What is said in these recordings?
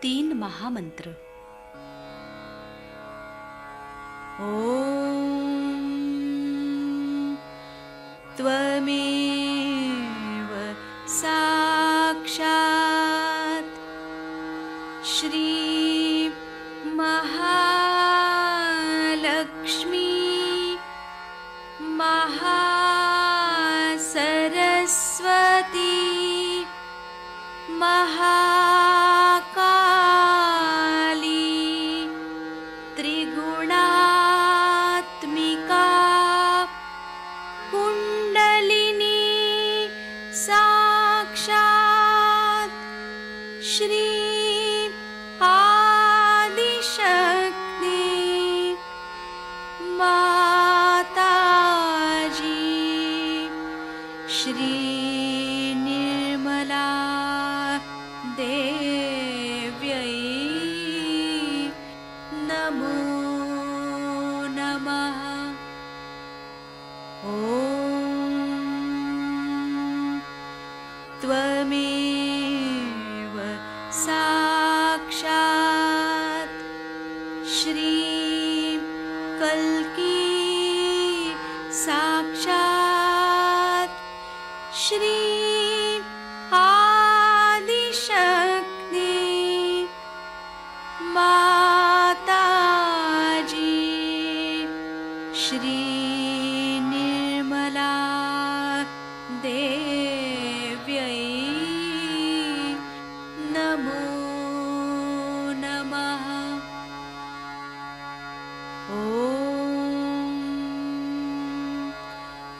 3 महामंत्र। ओम त्वमेव साक्षात् श्री महालक्ष्मी महासरस्वती महाकाली त्रिगुणात्मिका कुंडलिनी साक्षात् श्री आदिशक्ति माताजी श्री निर्मला देव्यै नमो नमः। ॐ त्वमेव साक्षात् श्री कल्की साक्षात् श्री आदिशक्ति माताजी श्री निर्मला देव्यै नमो नमः। ॐ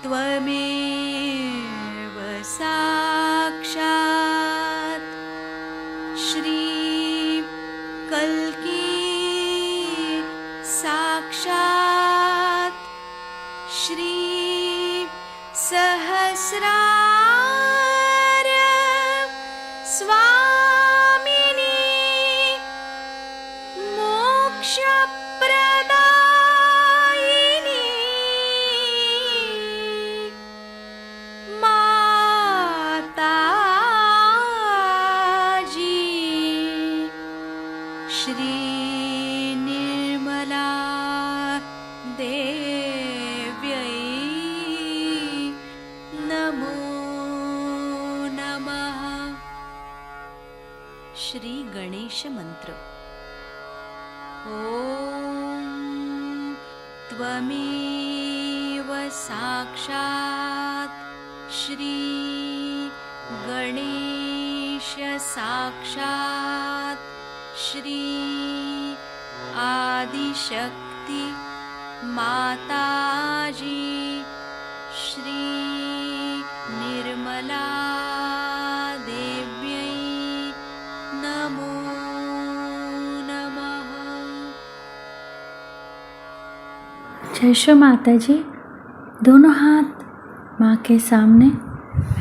त्वमेव साक्षात् श्री कल्की साक्षात् श्री सहस्रार स्वामिनी मोक्षप्रदायिनी माताजी श्री निर्मला देव्यै नमो नमः। श्री गणेश मंत्र। ओम त्वमेव साक्षात् श्री गणेश साक्षात् श्री आदिशक्ति माताजी श्री निर्मला देव्यै नमो नमः। जय श्री माता जी। दोनों हाथ माँ के सामने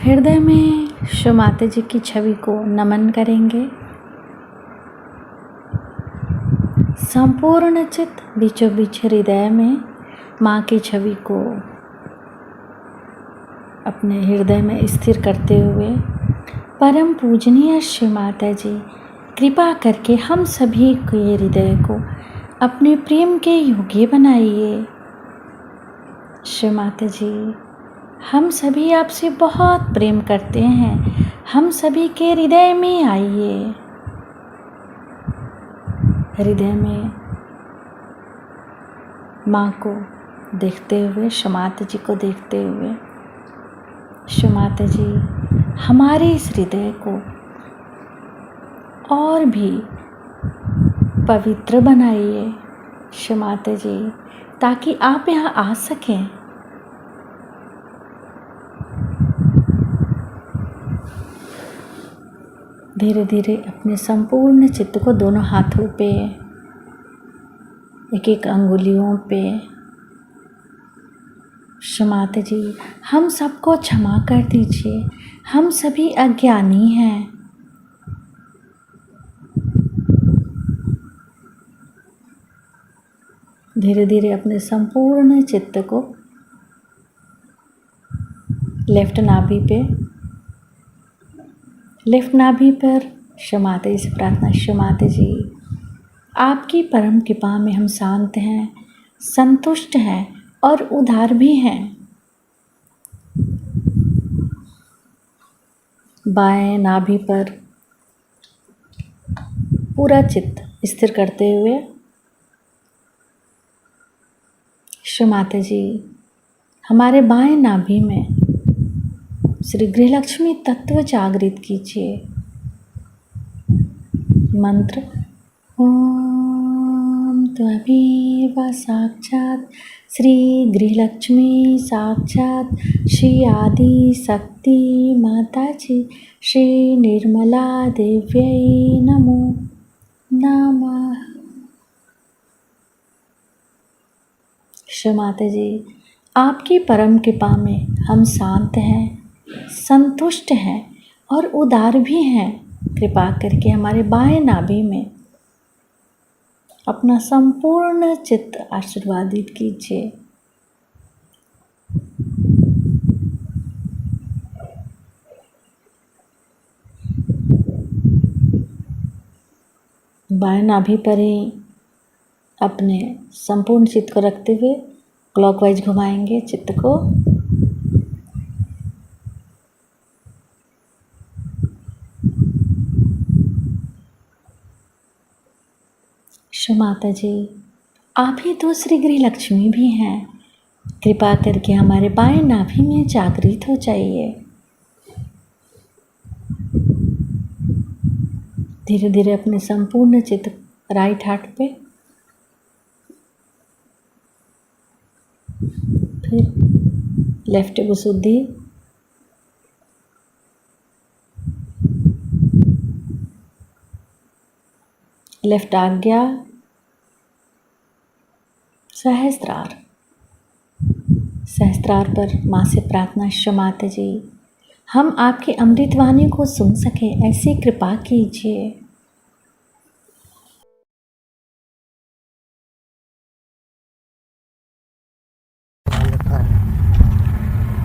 हृदय में श्री माता जी की छवि को नमन करेंगे। संपूर्ण चित्त बीचों बीच हृदय में माँ की छवि को अपने हृदय में स्थिर करते हुए परम पूजनीय श्री माता जी कृपा करके हम सभी के हृदय को अपने प्रेम के योग्य बनाइए। श्री माता जी हम सभी आपसे बहुत प्रेम करते हैं, हम सभी के हृदय में आइए। हृदय में माँ को देखते हुए, श्री माता जी को देखते हुए, श्री माता जी हमारे इस हृदय को और भी पवित्र बनाइए श्री माता जी, ताकि आप यहाँ आ सकें। धीरे धीरे अपने संपूर्ण चित्त को दोनों हाथों पे, एक एक अंगुलियों पे, श्री माता जी हम सबको क्षमा कर दीजिए, हम सभी अज्ञानी हैं। धीरे धीरे अपने संपूर्ण चित्त को लेफ्ट नाभि पर क्षमाते से प्रार्थना। क्षमाते जी, आपकी परम कृपा में हम शांत हैं, संतुष्ट हैं और उदार भी हैं। बाएं नाभि पर पूरा चित्त स्थिर करते हुए क्षमाते जी, हमारे बाएं नाभि में श्री गृहलक्ष्मी तत्व जागृत कीजिए। मंत्र ओम त्वमेव साक्षात् श्री गृहलक्ष्मी साक्षात् श्री आदि शक्ति माता जी श्री निर्मला देव्यै नमो नमः। क्षमाते जी, आपकी परम कृपा में हम शांत हैं, संतुष्ट हैं और उदार भी हैं। कृपा करके हमारे बाएं नाभि में अपना संपूर्ण चित्त आशीर्वादित कीजिए। बाएं नाभि पर ही अपने संपूर्ण चित्त को रखते हुए क्लॉकवाइज घुमाएंगे चित्त को। क्षमाता जी, आप ही तो श्री गृहलक्ष्मी भी हैं। कृपा करके हमारे बाएं नाभि में जागृत हो जाइए। धीरे धीरे अपने संपूर्ण चित्त राइट हार्ट पे, फिर लेफ्ट गुसुद्धि, लेफ्ट आज्ञा, सहस्त्रार। सहस्त्रार पर माँ से प्रार्थना। क्षमाते जी, हम आपकी अमृतवाणी को सुन सके ऐसी कृपा कीजिए।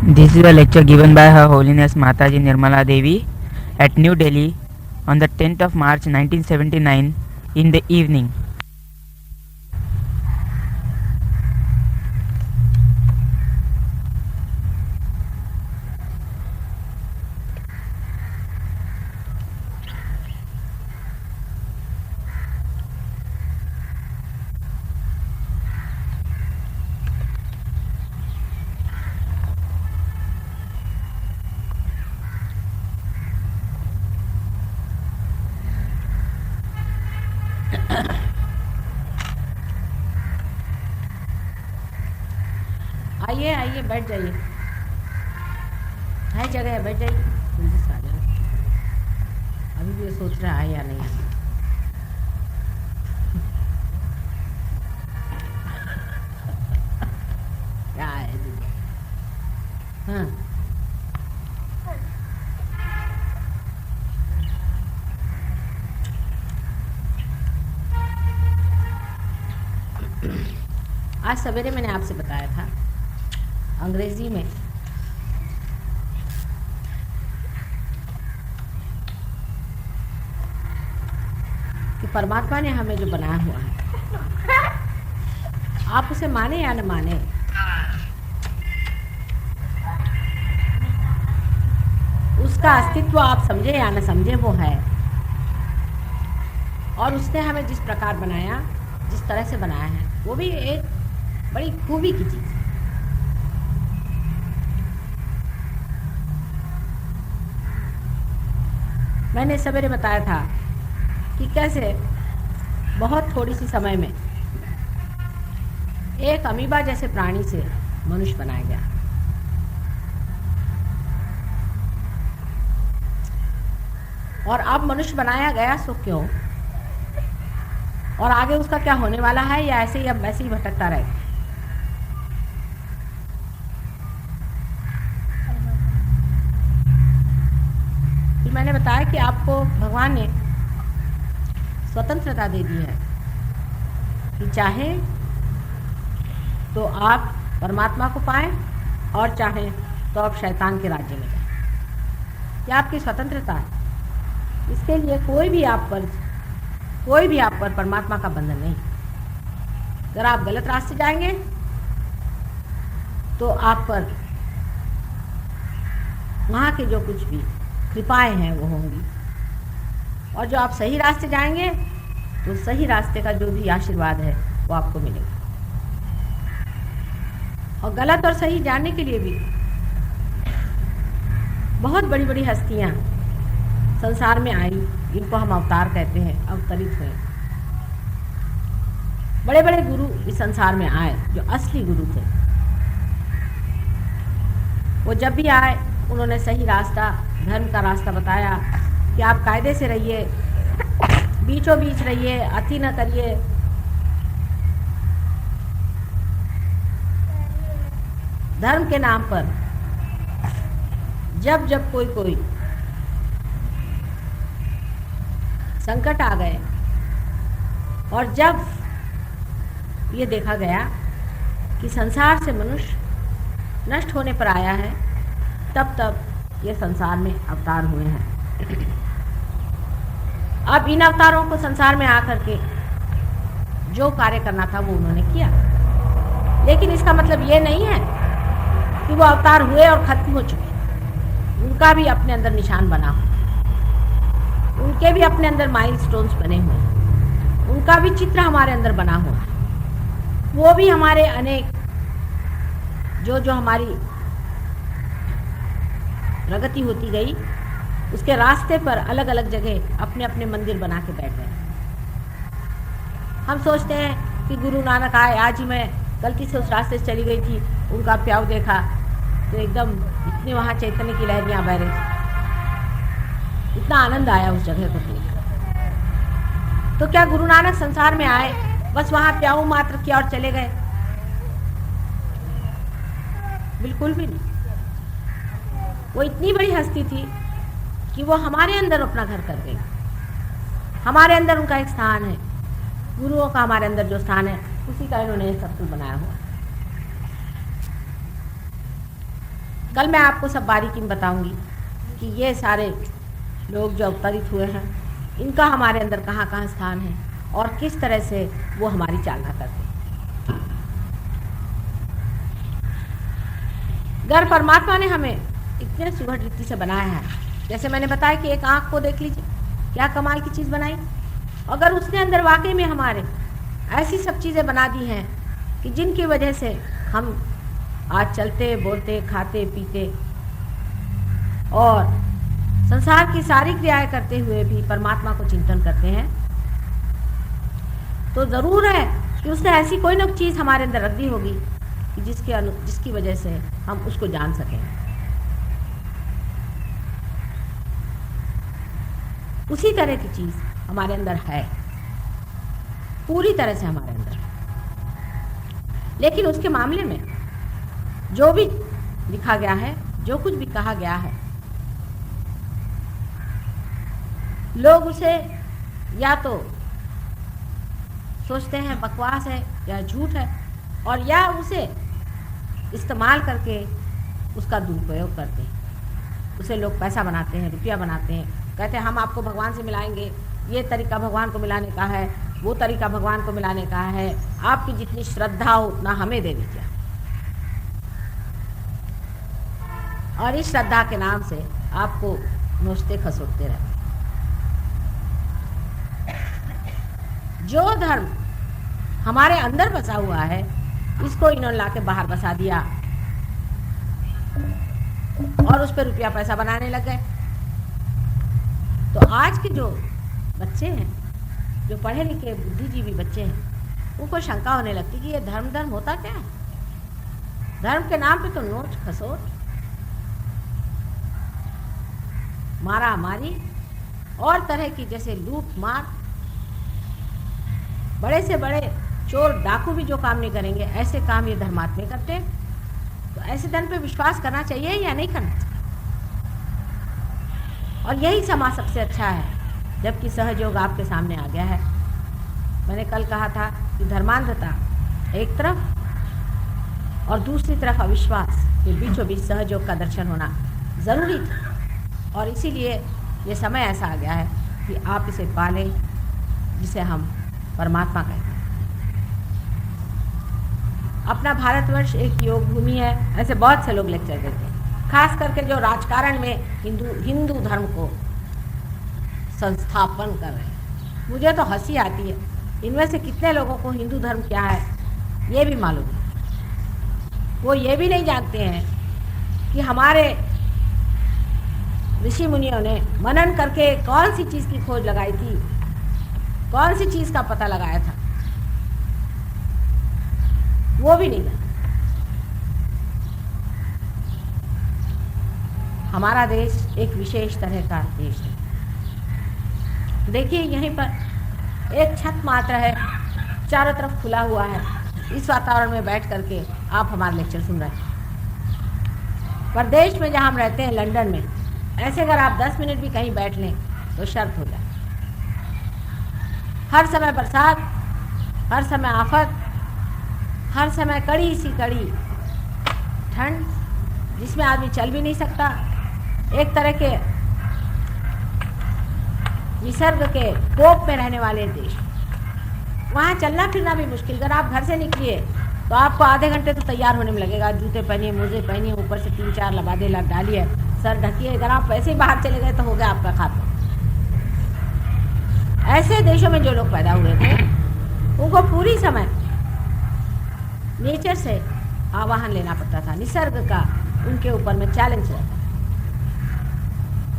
This is a lecture given by Her Holiness Mataji Nirmala Devi at New Delhi on the 10th of March 1979 in the evening. आइए आइए, बैठ जाइए, है जगह है, बैठ जाइए, जल्दी से आ जाओ। अभी भी ये सोच रहा है या नहीं आना। क्या है दीदी? हाँ, आज सवेरे मैंने आपसे बताया था अंग्रेजी में कि परमात्मा ने हमें जो बनाया हुआ है, आप उसे माने या न माने, उसका अस्तित्व आप समझे या न समझे, वो है। और उसने हमें जिस प्रकार बनाया, जिस तरह से बनाया है, वो भी एक बड़ी खूबी की चीज़ है। मैंने सवेरे बताया था कि कैसे बहुत थोड़ी सी समय में एक अमीबा जैसे प्राणी से मनुष्य बनाया गया। और अब मनुष्य बनाया गया सो क्यों, और आगे उसका क्या होने वाला है, या ऐसे ही अब वैसे ही भटकता रहेगा। फिर मैंने बताया कि आपको भगवान ने स्वतंत्रता दे दी है कि चाहे तो आप परमात्मा को पाएं और चाहे तो आप शैतान के राज्य में जाएं। यह आपकी स्वतंत्रता है। इसके लिए कोई भी आप पर परमात्मा का बंधन नहीं। अगर आप गलत रास्ते जाएंगे तो आप पर वहाँ के जो कुछ भी कृपाएं हैं वो होंगी, और जो आप सही रास्ते जाएंगे तो सही रास्ते का जो भी आशीर्वाद है वो आपको मिलेगा। और गलत और सही जानने के लिए भी बहुत बड़ी बड़ी हस्तियाँ संसार में आई, इनको हम अवतार कहते हैं, अवतरित हुए। बड़े बड़े गुरु इस संसार में आए जो असली गुरु थे। वो जब भी आए उन्होंने सही रास्ता, धर्म का रास्ता बताया कि आप कायदे से रहिए, बीचों बीच रहिए, अति न करिए, धर्म के नाम पर जब जब कोई संकट आ गए और जब ये देखा गया कि संसार से मनुष्य नष्ट होने पर आया है, तब ये संसार में अवतार हुए हैं। अब इन अवतारों को संसार में आकर के जो कार्य करना था वो उन्होंने किया, लेकिन इसका मतलब ये नहीं है कि वो अवतार हुए और खत्म हो चुके। उनका भी अपने अंदर निशान बना हुआ, उनके भी अपने अंदर माइलस्टोन्स बने हुए हैं, उनका भी चित्र हमारे अंदर बना हुआ है। वो भी हमारे अनेक जो हमारी प्रगति होती गई उसके रास्ते पर अलग अलग जगह अपने अपने मंदिर बना के बैठ गए। हम सोचते हैं कि गुरु नानक आए, आज ही मैं गलती से उस रास्ते से चली गई थी, उनका प्याऊ देखा तो एकदम इतने वहाँ चैतन्य की लहरियाँ बह रही थी, इतना आनंद आया उस जगह को देख। तो क्या गुरु नानक संसार में आए, बस वहाँ प्याऊ मात्र किया और चले गए? बिल्कुल भी नहीं। वो इतनी बड़ी हस्ती थी कि वो हमारे अंदर अपना घर कर गई। हमारे अंदर उनका एक स्थान है, गुरुओं का हमारे अंदर जो स्थान है उसी का इन्होंने सब कुछ बनाया हुआ। कल मैं आपको सब बारीकी में बताऊंगी कि ये सारे लोग जो अवतरित हुए हैं इनका हमारे अंदर कहाँ कहाँ स्थान है और किस तरह से वो हमारी चालना करते हैं। अगर परमात्मा ने हमें इतने सुघड़ रीति से बनाया है, जैसे मैंने बताया कि एक आँख को देख लीजिए, क्या कमाल की चीज़ बनाई। अगर उसने अंदर वाकई में हमारे ऐसी सब चीज़ें बना दी हैं कि जिनकी वजह से हम आज चलते बोलते खाते पीते और संसार की सारी क्रियाएं करते हुए भी परमात्मा को चिंतन करते हैं, तो ज़रूर है कि उसने ऐसी कोई न चीज़ हमारे अंदर रख दी होगी कि जिसकी वजह से हम उसको जान सकें। उसी तरह की चीज़ हमारे अंदर है, पूरी तरह से हमारे अंदर। लेकिन उसके मामले में जो भी लिखा गया है, जो कुछ भी कहा गया है, लोग उसे या तो सोचते हैं बकवास है या झूठ है, और या उसे इस्तेमाल करके उसका दुरुपयोग करते हैं। उसे लोग पैसा बनाते हैं, रुपया बनाते हैं, कहते हैं हम आपको भगवान से मिलाएंगे, ये तरीका भगवान को मिलाने का है, वो तरीका भगवान को मिलाने का है, आपकी जितनी श्रद्धा हो उतना हमें दे दीजिए। और इस श्रद्धा के नाम से आपको नोचते खसोटते रहते। जो धर्म हमारे अंदर बसा हुआ है इसको इन्होंने लाके बाहर बसा दिया और उस पर रुपया पैसा बनाने लग गए। तो आज के जो बच्चे हैं, जो पढ़े लिखे बुद्धिजीवी बच्चे हैं, उनको शंका होने लगती कि ये धर्म होता क्या है। धर्म के नाम पे तो नोच खसोट, मारा मारी और तरह की जैसे लूट मार, बड़े से बड़े चोर डाकू भी जो काम नहीं करेंगे ऐसे काम ये धर्मात्मे करते हैं। तो ऐसे धर्म पे विश्वास करना चाहिए या नहीं करना चाहिए? और यही समाज सबसे अच्छा है जबकि सहयोग आपके सामने आ गया है। मैंने कल कहा था कि धर्मांधता एक तरफ और दूसरी तरफ अविश्वास के बीचों बीच सहयोग का दर्शन होना जरूरी था, और इसीलिए ये समय ऐसा आ गया है कि आप इसे पालें, जिसे हम परमात्मा कहते हैं। अपना भारतवर्ष एक योग भूमि है, ऐसे बहुत से लोग लेक्चर देते हैं, खास करके जो राजकारण में हिंदू धर्म को संस्थापन कर रहे हैं। मुझे तो हंसी आती है, इनमें से कितने लोगों को हिंदू धर्म क्या है ये भी मालूम है। वो ये भी नहीं जानते हैं कि हमारे ऋषि मुनियों ने मनन करके कौन सी चीज़ की खोज लगाई थी, कौन सी चीज़ का पता लगाया था, वो भी नहीं जानते। हमारा देश एक विशेष तरह का देश है। देखिए यहीं पर एक छत मात्र है, चारों तरफ खुला हुआ है। इस वातावरण में बैठ करके आप हमारा लेक्चर सुन रहे हैं। पर देश में जहाँ हम रहते हैं, लंदन में, ऐसे अगर आप 10 मिनट भी कहीं बैठ लें तो शर्त हो जाए। हर समय बरसात, हर समय आफत, हर समय कड़ी सी कड़ी ठंड, जिसमें आदमी चल भी नहीं सकता। एक तरह के निसर्ग के कोप में रहने वाले देश, वहाँ चलना फिरना भी मुश्किल। अगर आप घर से निकलिए तो आपको आधे घंटे तो तैयार होने में लगेगा। जूते पहनिए, मोजे पहनिए, ऊपर से 3-4 लबादे डालिए, सर ढकिए। अगर आप वैसे ही बाहर चले गए तो हो गया आपका खाता। ऐसे देशों में जो लोग पैदा हुए थे, उनको पूरी समय नेचर से आवाहन लेना पड़ता था। निसर्ग का उनके ऊपर में चैलेंज रहता,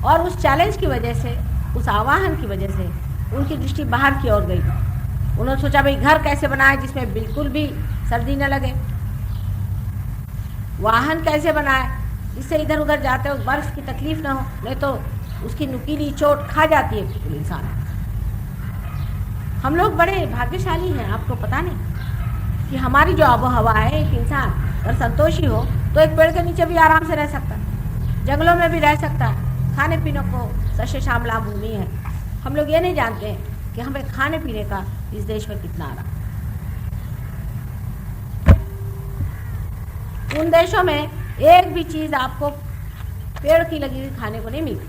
और उस चैलेंज की वजह से, उस आवाहन की वजह से उनकी दृष्टि बाहर की ओर गई। उन्होंने सोचा भाई घर कैसे बनाए जिसमें बिल्कुल भी सर्दी न लगे, वाहन कैसे बनाए जिससे इधर उधर जाते वक्त बर्फ की तकलीफ ना हो, नहीं तो उसकी नुकीली चोट खा जाती है बिल्कुल इंसान। हम लोग बड़े भाग्यशाली हैं, आपको पता नहीं कि हमारी जो आबो हवा है, एक इंसान अगर संतोषी हो तो एक पेड़ के नीचे भी आराम से रह सकता है, जंगलों में भी रह सकता है। खाने पीने को सस्य श्यामला भूमि है। हम लोग ये नहीं जानते कि हमें खाने पीने का इस देश में कितना आ रहा। उन देशों में एक भी चीज़ आपको पेड़ की लगी हुई खाने को नहीं मिलती,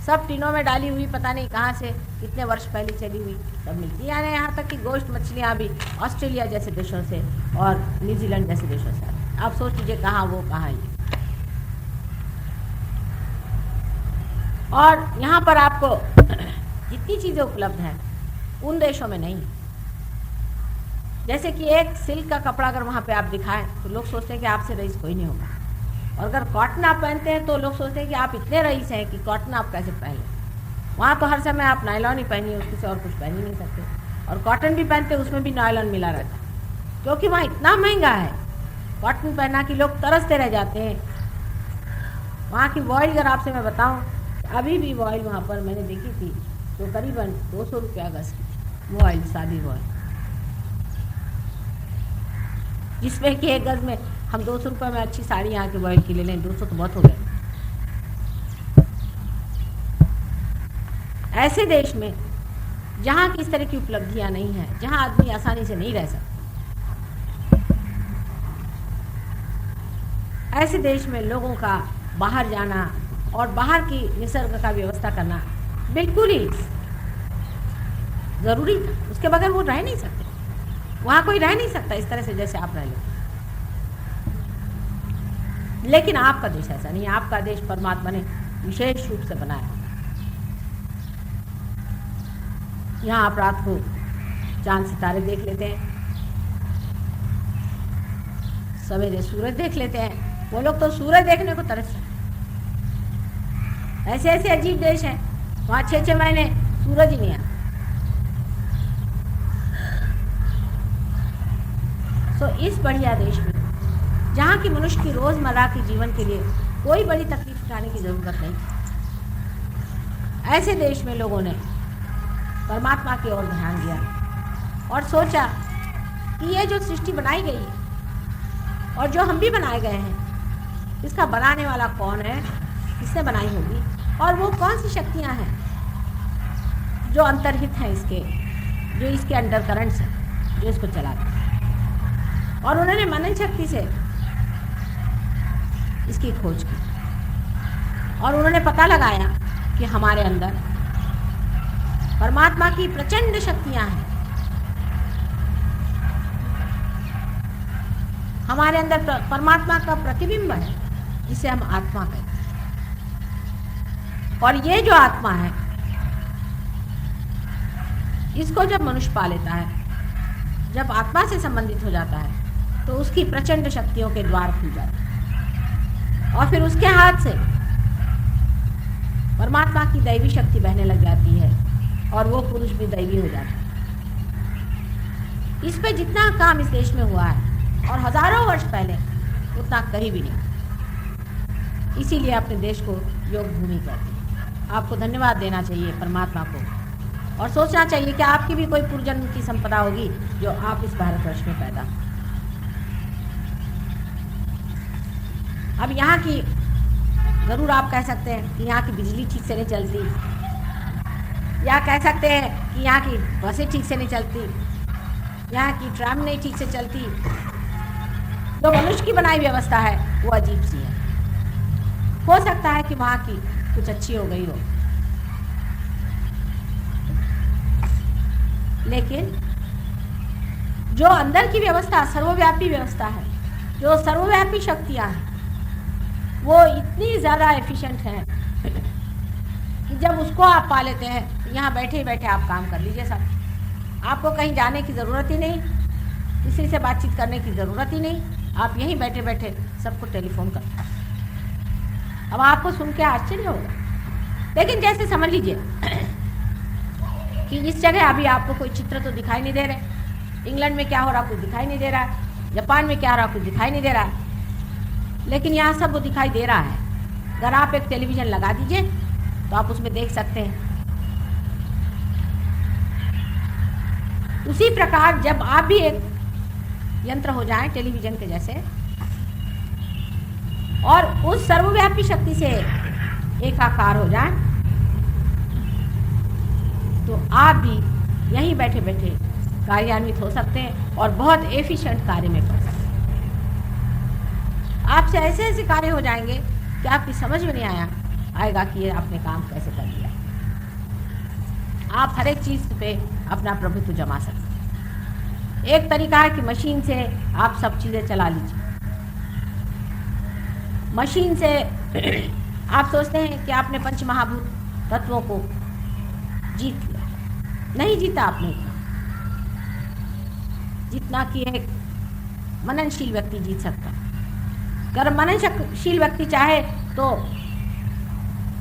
सब टीनों में डाली हुई, पता नहीं कहाँ से कितने वर्ष पहले चली हुई सब मिलती है। यानी यहाँ तक कि गोश्त मछलियाँ भी ऑस्ट्रेलिया जैसे देशों से और न्यूजीलैंड जैसे देशों से आती। आप सोच लीजिए कहाँ वो कहाँ ये। और यहाँ पर आपको जितनी चीज़ें उपलब्ध हैं उन देशों में नहीं। जैसे कि एक सिल्क का कपड़ा अगर वहाँ पे आप दिखाएं तो लोग सोचते हैं कि आपसे रईस कोई नहीं होगा, और अगर कॉटन आप पहनते हैं तो लोग सोचते हैं कि आप इतने रईस हैं कि कॉटन आप कैसे पहन लें। वहाँ तो हर समय आप नायलॉन ही पहनिए, उसके से और कुछ पहन ही नहीं सकते। और कॉटन भी पहनते उसमें भी नायलॉन मिला रहता है, क्योंकि वहाँ इतना महंगा है कॉटन पहना कि लोग तरसते रह जाते हैं। वहाँ की वॉइल अगर आपसे मैं बताऊँ, अभी भी वॉइल वहाँ पर मैंने देखी थी तो करीबन 200 रुपया गज की वॉइल, शादी वॉइल, जिसमें कि एक गज में हम 200 रुपये में अच्छी साड़ी यहाँ के वॉइल की ले लें, 200 तो बहुत हो गए। ऐसे देश में जहाँ की इस तरह की उपलब्धियाँ नहीं हैं, जहाँ आदमी आसानी से नहीं रह सकता, ऐसे देश में लोगों का बाहर जाना और बाहर की निसर्ग का व्यवस्था करना बिल्कुल ही ज़रूरी था। उसके बगैर वो रह नहीं सकते, वहाँ कोई रह नहीं सकता इस तरह से जैसे आप रह लेते। लेकिन आपका देश ऐसा नहीं है। आपका देश परमात्मा ने विशेष रूप से बनाया। यहाँ आप रात को चांद सितारे देख लेते हैं, सवेरे सूरज देख लेते हैं। वो लोग तो सूरज देखने को तरसते हैं। ऐसे ऐसे अजीब देश हैं, वहाँ 6-6 महीने सूरज ही नहीं आता। तो इस बढ़िया देश में जहाँ की मनुष्य की रोज़मर्रा के जीवन के लिए कोई बड़ी तकलीफ उठाने की ज़रूरत नहीं, ऐसे देश में लोगों ने परमात्मा की ओर ध्यान दिया और सोचा कि ये जो सृष्टि बनाई गई है और जो हम भी बनाए गए हैं, इसका बनाने वाला कौन है, किसने बनाई होगी, और वो कौन सी शक्तियाँ हैं जो अंतर्हित हैं इसके, जो इसके अंडर करंट्स हैं, जो इसको चलाते हैं। और उन्होंने मनन शक्ति से इसकी खोज की और उन्होंने पता लगाया कि हमारे अंदर परमात्मा की प्रचंड शक्तियां हैं। हमारे अंदर परमात्मा का प्रतिबिंब है, जिसे हम आत्मा कहते हैं। और ये जो आत्मा है, इसको जब मनुष्य पा लेता है, जब आत्मा से संबंधित हो जाता है, तो उसकी प्रचंड शक्तियों के द्वार खुल जाते हैं और फिर उसके हाथ से परमात्मा की दैवी शक्ति बहने लग जाती है और वो पुरुष भी दैवी हो जाता है। इस पे जितना काम इस देश में हुआ है और हजारों वर्ष पहले, उतना कहीं भी नहीं। इसीलिए अपने देश को योग भूमि कहते हैं। आपको धन्यवाद देना चाहिए परमात्मा को, और सोचना चाहिए कि आपकी भी कोई पूर्वजन्म की संपदा होगी जो आप इस भारतवर्ष में पैदा। अब यहाँ की ज़रूर आप कह सकते हैं कि यहाँ की बिजली ठीक से नहीं चलती, या कह सकते हैं कि यहाँ की बसें ठीक से नहीं चलती, यहाँ की ट्राम नहीं ठीक से चलती। जो मनुष्य की बनाई व्यवस्था है वो अजीब सी है। हो सकता है कि वहाँ की कुछ अच्छी हो गई हो, लेकिन जो अंदर की व्यवस्था सर्वव्यापी व्यवस्था है, जो सर्वव्यापी शक्तियाँ हैं, वो इतनी ज़्यादा एफिशिएंट हैं कि जब उसको आप पा लेते हैं, यहाँ बैठे ही बैठे आप काम कर लीजिए सब। आपको कहीं जाने की ज़रूरत ही नहीं, किसी से बातचीत करने की ज़रूरत ही नहीं, आप यहीं बैठे बैठे सबको टेलीफोन कर। अब आपको सुन के आश्चर्य होगा, लेकिन जैसे समझ लीजिए कि इस जगह अभी आपको कोई चित्र तो दिखाई नहीं दे रहे, इंग्लैंड में क्या हो रहा कुछ दिखाई नहीं दे रहा, जापान में क्या हो रहा कुछ दिखाई नहीं दे रहा, लेकिन यहाँ सब वो दिखाई दे रहा है। अगर आप एक टेलीविज़न लगा दीजिए तो आप उसमें देख सकते हैं। उसी प्रकार जब आप भी एक यंत्र हो जाएं टेलीविज़न के जैसे, और उस सर्वव्यापी शक्ति से एकाकार हो जाएं, तो आप भी यहीं बैठे बैठे कार्यान्वित हो सकते हैं और बहुत एफिशिएंट कार्य में कर सकते हैं। आपसे ऐसे ऐसे कार्य हो जाएंगे कि आपकी समझ में नहीं आएगा कि ये आपने काम कैसे कर लिया। आप हर एक चीज़ पे अपना प्रभुत्व जमा सकते हैं। एक तरीका है कि मशीन से आप सब चीज़ें चला लीजिए। मशीन से आप सोचते हैं कि आपने पंच महाभूत तत्वों को जीत लिया, नहीं जीता आपने जितना कि एक मननशील व्यक्ति जीत सकता है। अगर मननशील व्यक्ति चाहे तो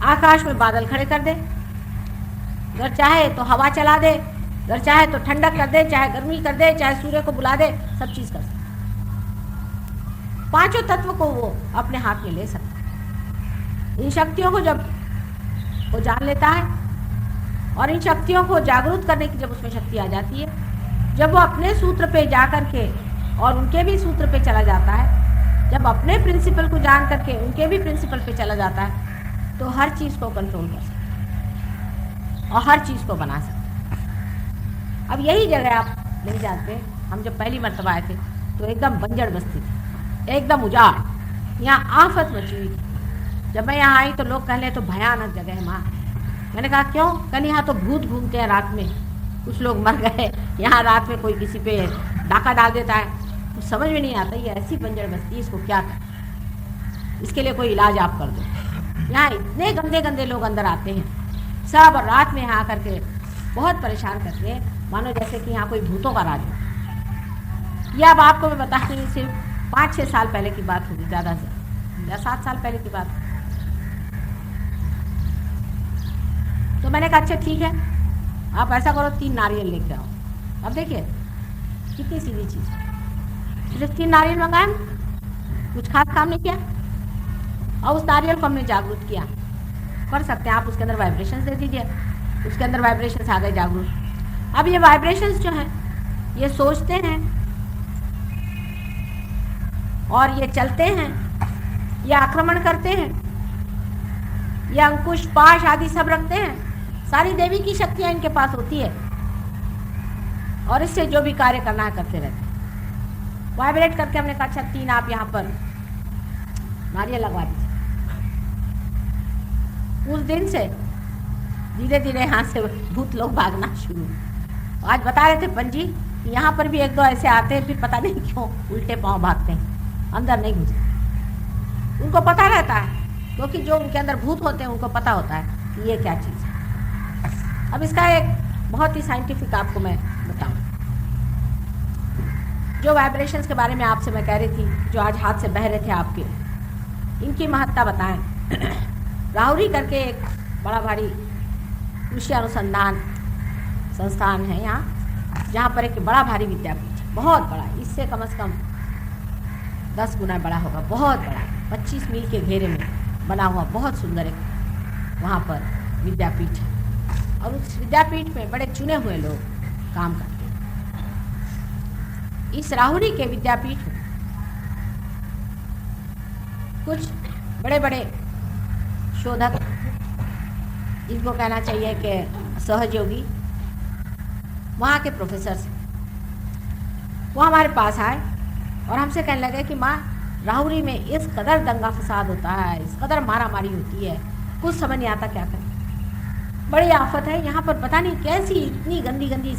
आकाश में बादल खड़े कर दे, अगर चाहे तो हवा चला दे, अगर चाहे तो ठंडक कर दे, चाहे गर्मी कर दे, चाहे सूर्य को बुला दे, सब चीज़ कर सकता। पांचों तत्व को वो अपने हाथ में ले सकता। इन शक्तियों को जब वो जान लेता है और इन शक्तियों को जागरूक करने की जब उसमें शक्ति आ जाती है, जब वो अपने सूत्र पे जा करके और उनके भी सूत्र पे चला जाता है, जब अपने प्रिंसिपल को जान करके उनके भी प्रिंसिपल पे चला जाता है, तो हर चीज़ को कंट्रोल कर सकता है और हर चीज़ को बना सकता है। अब यही जगह आप नहीं जानते, हम जब पहली मर्तबा आए थे तो एकदम बंजर बस्ती थी, एकदम उजाड़, यहाँ आफत मची हुई थी। जब मैं यहाँ आई तो लोग कहने तो भयानक जगह है माँ। मैंने कहा क्यों? कहने यहाँ तो भूत घूमते हैं रात में, कुछ लोग मर गए, यहाँ रात में कोई किसी पे डाका डाल देता है। तो समझ में नहीं आता ये ऐसी बंजर बस्ती, इसको क्या करें, इसके लिए कोई इलाज आप कर दो। यहाँ इतने गंदे गंदे लोग अंदर आते हैं, सब रात में यहाँ करके बहुत परेशान करते हैं, मानो जैसे कि यहाँ कोई भूतों का राज हो। यह अब आपको मैं बता रही हूँ, सिर्फ 5-6 साल पहले की बात होगी, ज़्यादा से या 7 साल पहले की बात। तो मैंने कहा अच्छा ठीक है, आप ऐसा करो 3 नारियल लेके आओ। अब देखिए कितनी सीधी चीज़, सिर्फ 3 नारियल मंगाए, कुछ खास काम नहीं किया, और उस नारियल को हमने जागरूक किया। कर सकते हैं आप उसके अंदर वाइब्रेशंस दे दीजिए, उसके अंदर वाइब्रेशंस आ गए जागरूक। अब ये वाइब्रेशंस जो हैं ये सोचते हैं और ये चलते हैं, ये आक्रमण करते हैं, ये अंकुश पाश आदि सब रखते हैं। सारी देवी की शक्तियाँ इनके पास होती है और इससे जो भी कार्य करना है करते रहते हैं। वाइब्रेट करके हमने कहा अच्छा 3 आप यहाँ पर नारियल लगवा दीजिए। उस दिन से धीरे धीरे यहाँ से भूत लोग भागना शुरू। आज बता रहे थे पंजी, यहाँ पर भी एक दो ऐसे आते हैं, फिर पता नहीं क्यों उल्टे पांव भागते हैं, अंदर नहीं घुसते। उनको पता रहता है, क्योंकि जो उनके अंदर भूत होते हैं उनको पता होता है कि ये क्या चीज़ है। अब इसका एक बहुत ही साइंटिफिक आपको मैं बताऊँ। जो वाइब्रेशंस के बारे में आपसे मैं कह रही थी, जो आज हाथ से बह रहे थे आपके, इनकी महत्ता बताएं। राहुरी करके एक बड़ा भारी कृषि अनुसंधान संस्थान है यहाँ, जहाँ पर एक बड़ा भारी विद्यापीठ, बहुत बड़ा, इससे कम से कम 10 गुना बड़ा होगा, बहुत बड़ा, 25 मील के घेरे में बना हुआ बहुत सुंदर एक वहाँ पर विद्यापीठ है। और उस विद्यापीठ में बड़े चुने हुए लोग काम करते हैं। इस राहुरी के विद्यापीठ में कुछ बड़े बड़े शोधक, इनको कहना चाहिए कि सहयोगी, वहाँ के प्रोफेसर वो हमारे पास आए और हमसे कहने लगे कि माँ, राहुरी में इस कदर दंगा फसाद होता है, इस कदर मारा मारी होती है, कुछ समझ नहीं आता क्या करें। बड़ी आफत है यहाँ पर, पता नहीं कैसी इतनी गंदी गंदी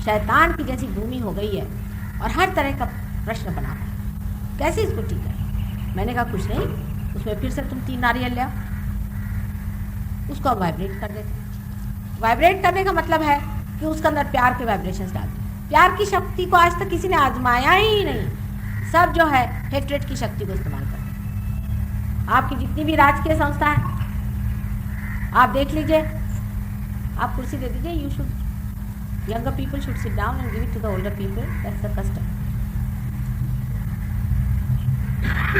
शैतान की जैसी भूमि हो गई है, और हर तरह का प्रश्न बना है, कैसे इसको ठीक है। मैंने कहा कुछ नहीं, उसमें फिर से तुम 3 नारियल ले आओ, उसको हम वाइब्रेट कर देते। वाइब्रेट करने का मतलब है कि उसके अंदर प्यार के वाइब्रेशंस डालते। प्यार की शक्ति को आज तक किसी ने आजमाया ही नहीं, सब जो है हेट्रेट की शक्ति को इस्तेमाल करते हैं। आपकी जितनी भी राजकीय संस्था है, आप देख लीजिए, आप कुर्सी दे दीजिए, you should, younger people should sit down and give it to the older people, that's the custom.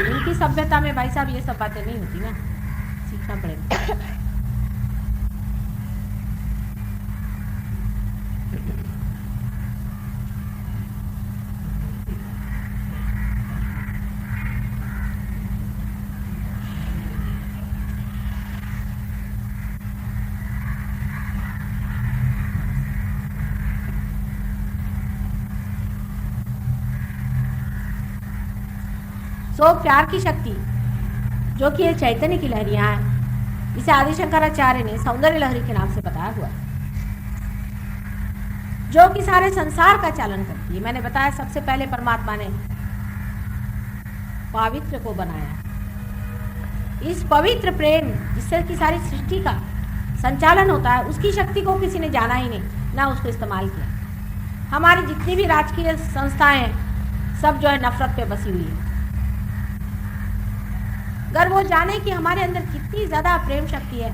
इनकी सभ्यता में भाई साहब ये सब बातें नहीं होती ना, सीखना पड़ेगा। सो प्यार की शक्ति जो कि ये चैतन्य की लहरियां हैं, इसे आदि शंकराचार्य ने सौंदर्य लहरी के नाम से बताया हुआ है, जो कि सारे संसार का चालन करती है। मैंने बताया सबसे पहले परमात्मा ने पवित्र को बनाया। इस पवित्र प्रेम जिससे कि सारी सृष्टि का संचालन होता है, उसकी शक्ति को किसी ने जाना ही नहीं, ना उसको इस्तेमाल किया। हमारी जितनी भी राजकीय संस्थाएं हैं, सब जो है नफरत पे बसी हुई है। अगर वो जाने कि हमारे अंदर कितनी ज्यादा प्रेम शक्ति है,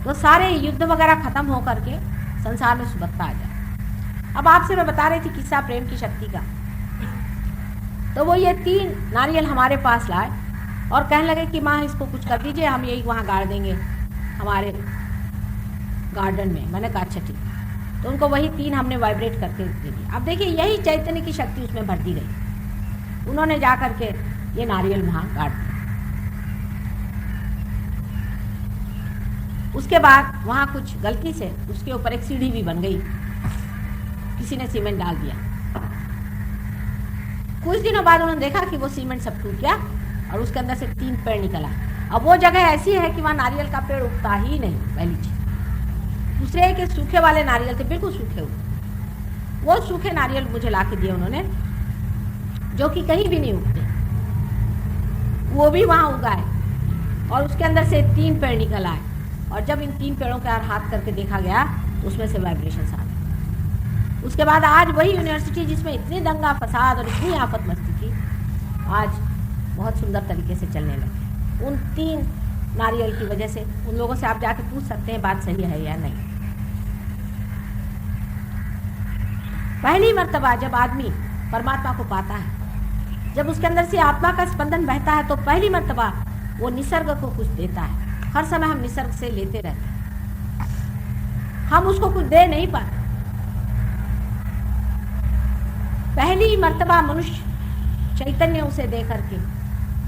तो सारे युद्ध वगैरह खत्म हो करके संसार में सुबत्ता आ जाए। अब आपसे मैं बता रही थी किस्सा प्रेम की शक्ति का, तो वो ये 3 नारियल हमारे पास लाए और कहने लगे कि माँ इसको कुछ कर दीजिए, हम यही वहाँ गाड़ देंगे हमारे गार्डन में। मैंने कहा अच्छा ठीक। तो उनको वही 3 हमने वाइब्रेट करके दे दिया। अब देखिए यही चैतन्य की शक्ति उसमें भर दी गई। उन्होंने जा करके ये नारियल वहाँ गाड़ दिया। उसके बाद वहाँ कुछ गलती से उसके ऊपर एक सीढ़ी भी बन गई, किसी ने सीमेंट डाल दिया। कुछ दिनों बाद उन्होंने देखा कि वो सीमेंट सब टूट गया और उसके अंदर से 3 पेड़ निकला। अब वो जगह ऐसी है कि वहाँ नारियल का पेड़ उगता ही नहीं, पहली चीज। दूसरे के सूखे वाले नारियल थे, बिल्कुल सूखे हुए। वो सूखे नारियल मुझे ला के दिए उन्होंने, जो कि कहीं भी नहीं उगते, वो भी वहाँ उगाए और उसके अंदर से 3 पेड़ निकल आए। और जब इन 3 पेड़ों के हाथ करके देखा गया तो उसमें से वाइब्रेशंस आ गए। उसके बाद आज वही यूनिवर्सिटी जिसमें इतनी दंगा फसाद और इतनी आफत मस्ती थी, आज बहुत सुंदर तरीके से चलने लगे। उन 3 नारियल की वजह से उन लोगों से आप जाके पूछ सकते हैं बात सही है या नहीं। पहली मर्तबा जब आदमी परमात्मा को पाता है, जब उसके अंदर से आत्मा का स्पंदन बहता है, तो पहली मर्तबा वो निसर्ग को कुछ देता है। हर समय हम निसर्ग से लेते रहते हैं, हम उसको कुछ दे नहीं पाते। पहली मर्तबा मनुष्य चैतन्य उसे दे करके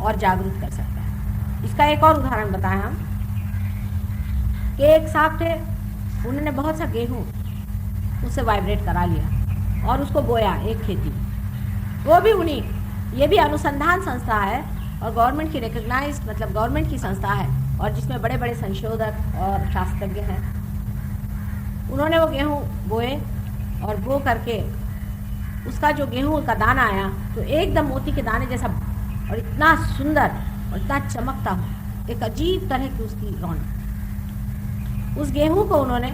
और जागरूक कर सकता है। इसका एक और उदाहरण बताएं हम कि एक साहब थे, उन्होंने बहुत सा गेहूं उससे वाइब्रेट करा लिया और उसको बोया एक खेती। वो भी उन्हीं, ये भी अनुसंधान संस्था है और गवर्नमेंट की रिकॉग्नाइज्ड, मतलब गवर्नमेंट की संस्था है। और जिसमें बड़े बड़े संशोधक और शास्त्रज्ञ हैं, उन्होंने वो गेहूँ बोए और बो करके उसका जो गेहूँ का दाना आया तो एकदम मोती के दाने जैसा और इतना सुंदर और इतना चमकता हो, एक अजीब तरह की उसकी रौनक। उस गेहूँ को उन्होंने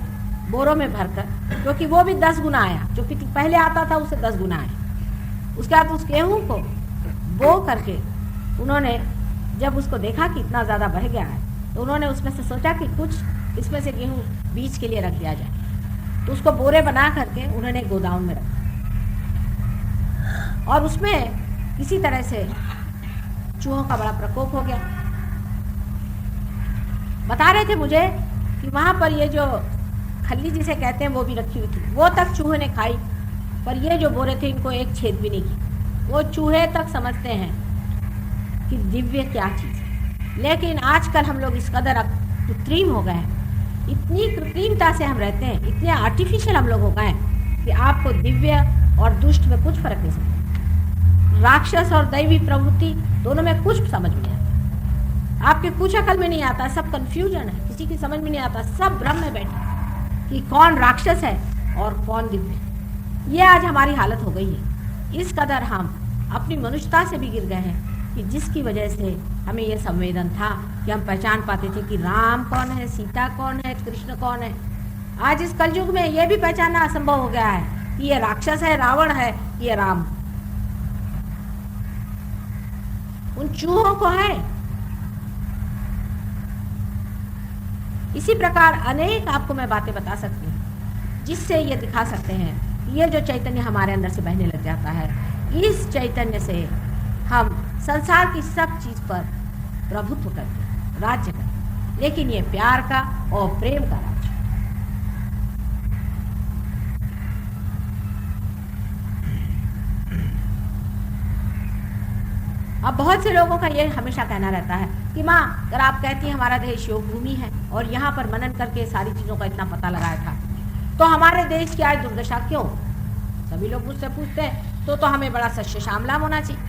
बोरों में भरकर, क्योंकि वो भी 10 गुना आया, जो पहले आता था उससे 10 गुना आया। उसके बाद उस गेहूँ को बो करके उन्होंने जब उसको देखा कि इतना ज़्यादा बह गया है तो उन्होंने उसमें से सोचा कि कुछ इसमें से गेहूँ बीज के लिए रख दिया जाए। तो उसको बोरे बना करके उन्होंने गोदाम में रखा और उसमें किसी तरह से चूहों का बड़ा प्रकोप हो गया। बता रहे थे मुझे कि वहाँ पर ये जो खल्ली जिसे कहते हैं वो भी रखी हुई थी, वो तक चूहे ने खाई, पर ये जो बोरे थे इनको एक छेद भी नहीं की। वो चूहे तक समझते हैं कि दिव्य क्या चीज़ है। लेकिन आजकल हम लोग इस कदर कृत्रिम हो गए हैं, इतनी कृत्रिमता से हम रहते हैं, इतने आर्टिफिशियल हम लोग हो गए हैं कि आपको दिव्य और दुष्ट में कुछ फर्क नहीं समझ, राक्षस और दैवी प्रवृत्ति दोनों में कुछ समझ में नहीं आता। आपके कुछ अकल में नहीं आता, सब कंफ्यूजन है, किसी की समझ में नहीं आता, सब भ्रम में बैठे कि कौन राक्षस है और कौन दिव्य। ये आज हमारी हालत हो गई है। इस कदर हम अपनी मनुष्यता से भी गिर गए हैं कि जिसकी वजह से हमें ये संवेदन था कि हम पहचान पाते थे कि राम कौन है, सीता कौन है, कृष्ण कौन है। आज इस कलयुग में ये भी पहचानना असंभव हो गया है कि ये राक्षस है, रावण है, ये राम। उन चूहों को है। इसी प्रकार अनेक आपको मैं बातें बता सकती हूँ जिससे ये दिखा सकते हैं कि ये जो चैतन्य हमारे अंदर से बहने लग जाता है, इस चैतन्य से हम संसार की सब चीज पर प्रभुत्व करते हैं, राज्य करते हैं, लेकिन ये प्यार का और प्रेम का राज्य। अब बहुत से लोगों का ये हमेशा कहना रहता है कि माँ, अगर आप कहती हैं हमारा देश योग भूमि है और यहाँ पर मनन करके सारी चीज़ों का इतना पता लगाया था, तो हमारे देश की आज दुर्दशा क्यों? सभी लोग मुझसे पूछते हैं तो हमें बड़ा सच्चे शामलाम होना चाहिए।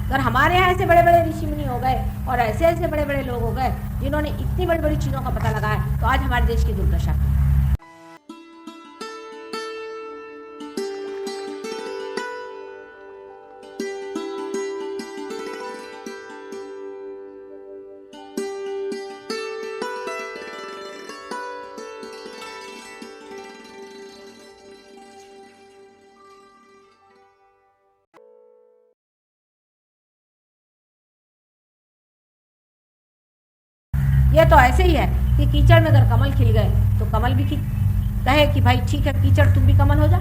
अगर हमारे यहाँ ऐसे बड़े बड़े ऋषि मुनि हो गए और ऐसे ऐसे बड़े बड़े लोग हो गए जिन्होंने इतनी बड़ी बड़ी चीज़ों का पता लगाया, तो आज हमारे देश की दुर्दशा क्यों? ये तो ऐसे ही है कि कीचड़ में अगर कमल खिल गए तो कमल भी कहे कि भाई ठीक है कीचड़ तुम भी कमल हो जा।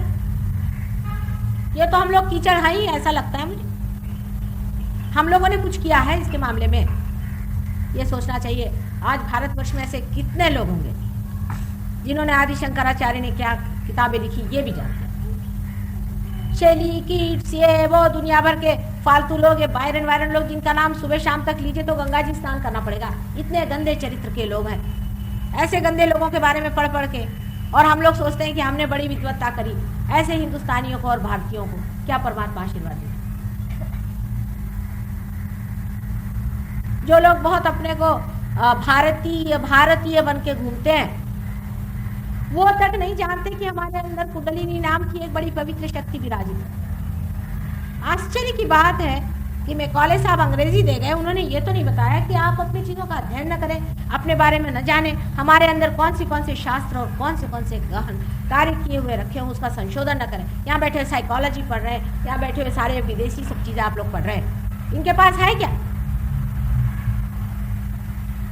ये तो हम लोग कीचड़ हैं ही, ऐसा लगता है मुझे। हम लोगों ने कुछ किया है इसके मामले में, ये सोचना चाहिए। आज भारतवर्ष में ऐसे कितने लोग होंगे जिन्होंने आदि शंकराचार्य ने क्या किताबें लिखी ये भी जानते हैं। शेली, कीट्स, ये वो दुनिया भर के फालतू लोग, ये वायरन लोग जिनका नाम सुबह शाम तक लीजिए तो गंगा जी स्नान करना पड़ेगा। इतने गंदे चरित्र के लोग हैं। ऐसे गंदे लोगों के बारे में पढ़ पढ़ के और हम लोग सोचते हैं कि हमने बड़ी विद्वत्ता करी। ऐसे हिंदुस्तानियों को और भारतीयों को क्या परमात्मा आशीर्वाद दे। जो लोग बहुत अपने को भारतीय बन के घूमते हैं, वो तक नहीं जानते कि हमारे अंदर कुंडलिनी नाम की एक बड़ी पवित्र शक्ति विराजित है। आश्चर्य की बात है कि मैं कॉलेज साहब अंग्रेजी दे गए, उन्होंने ये तो नहीं बताया कि आप अपनी चीज़ों का अध्ययन न करें, अपने बारे में न जानें, हमारे अंदर कौन से शास्त्र और कौन से गहन कार्य किए हुए रखे हों उसका संशोधन न करें। यहाँ बैठे हुए साइकोलॉजी पढ़ रहे हैं, यहाँ बैठे हुए सारे विदेशी सब चीज़ें आप लोग पढ़ रहे हैं, इनके पास है क्या?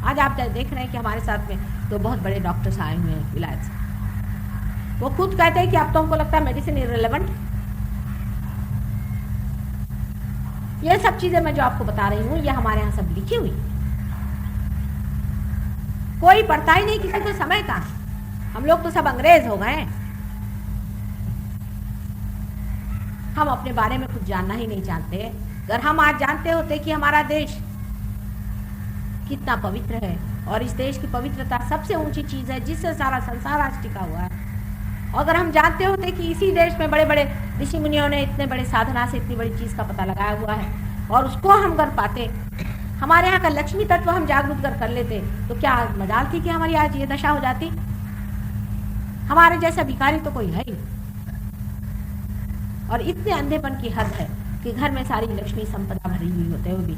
आज आप देख रहे हैं कि हमारे साथ में तो बहुत बड़े डॉक्टर्स आए हुए हैं विलायत से। वो खुद कहते हैं कि अब तो हमको लगता है मेडिसिन इररिलेवेंट। ये सब चीजें मैं जो आपको बता रही हूँ ये हमारे यहाँ सब लिखी हुई। कोई पढ़ता ही नहीं, किसी को समय का। हम लोग तो सब अंग्रेज हो गए। हम अपने बारे में कुछ जानना ही नहीं चाहते। अगर हम आज जानते होते कि हमारा देश कितना पवित्र है और इस देश की पवित्रता सबसे ऊंची चीज है जिससे सारा संसार आज टिका हुआ है, अगर हम जानते होते कि इसी देश में बड़े बड़े ऋषि मुनियों ने इतने बड़े साधना से इतनी बड़ी चीज का पता लगाया हुआ है और उसको हम कर पाते, हमारे यहाँ का लक्ष्मी तत्व हम जागरूक कर लेते तो क्या मजाल थी कि हमारी आज ये दशा हो जाती। हमारे जैसा भिखारी तो कोई है ही, और इतने अंधेपन की हद है कि घर में सारी लक्ष्मी संपदा भरी हुई होते हुए भी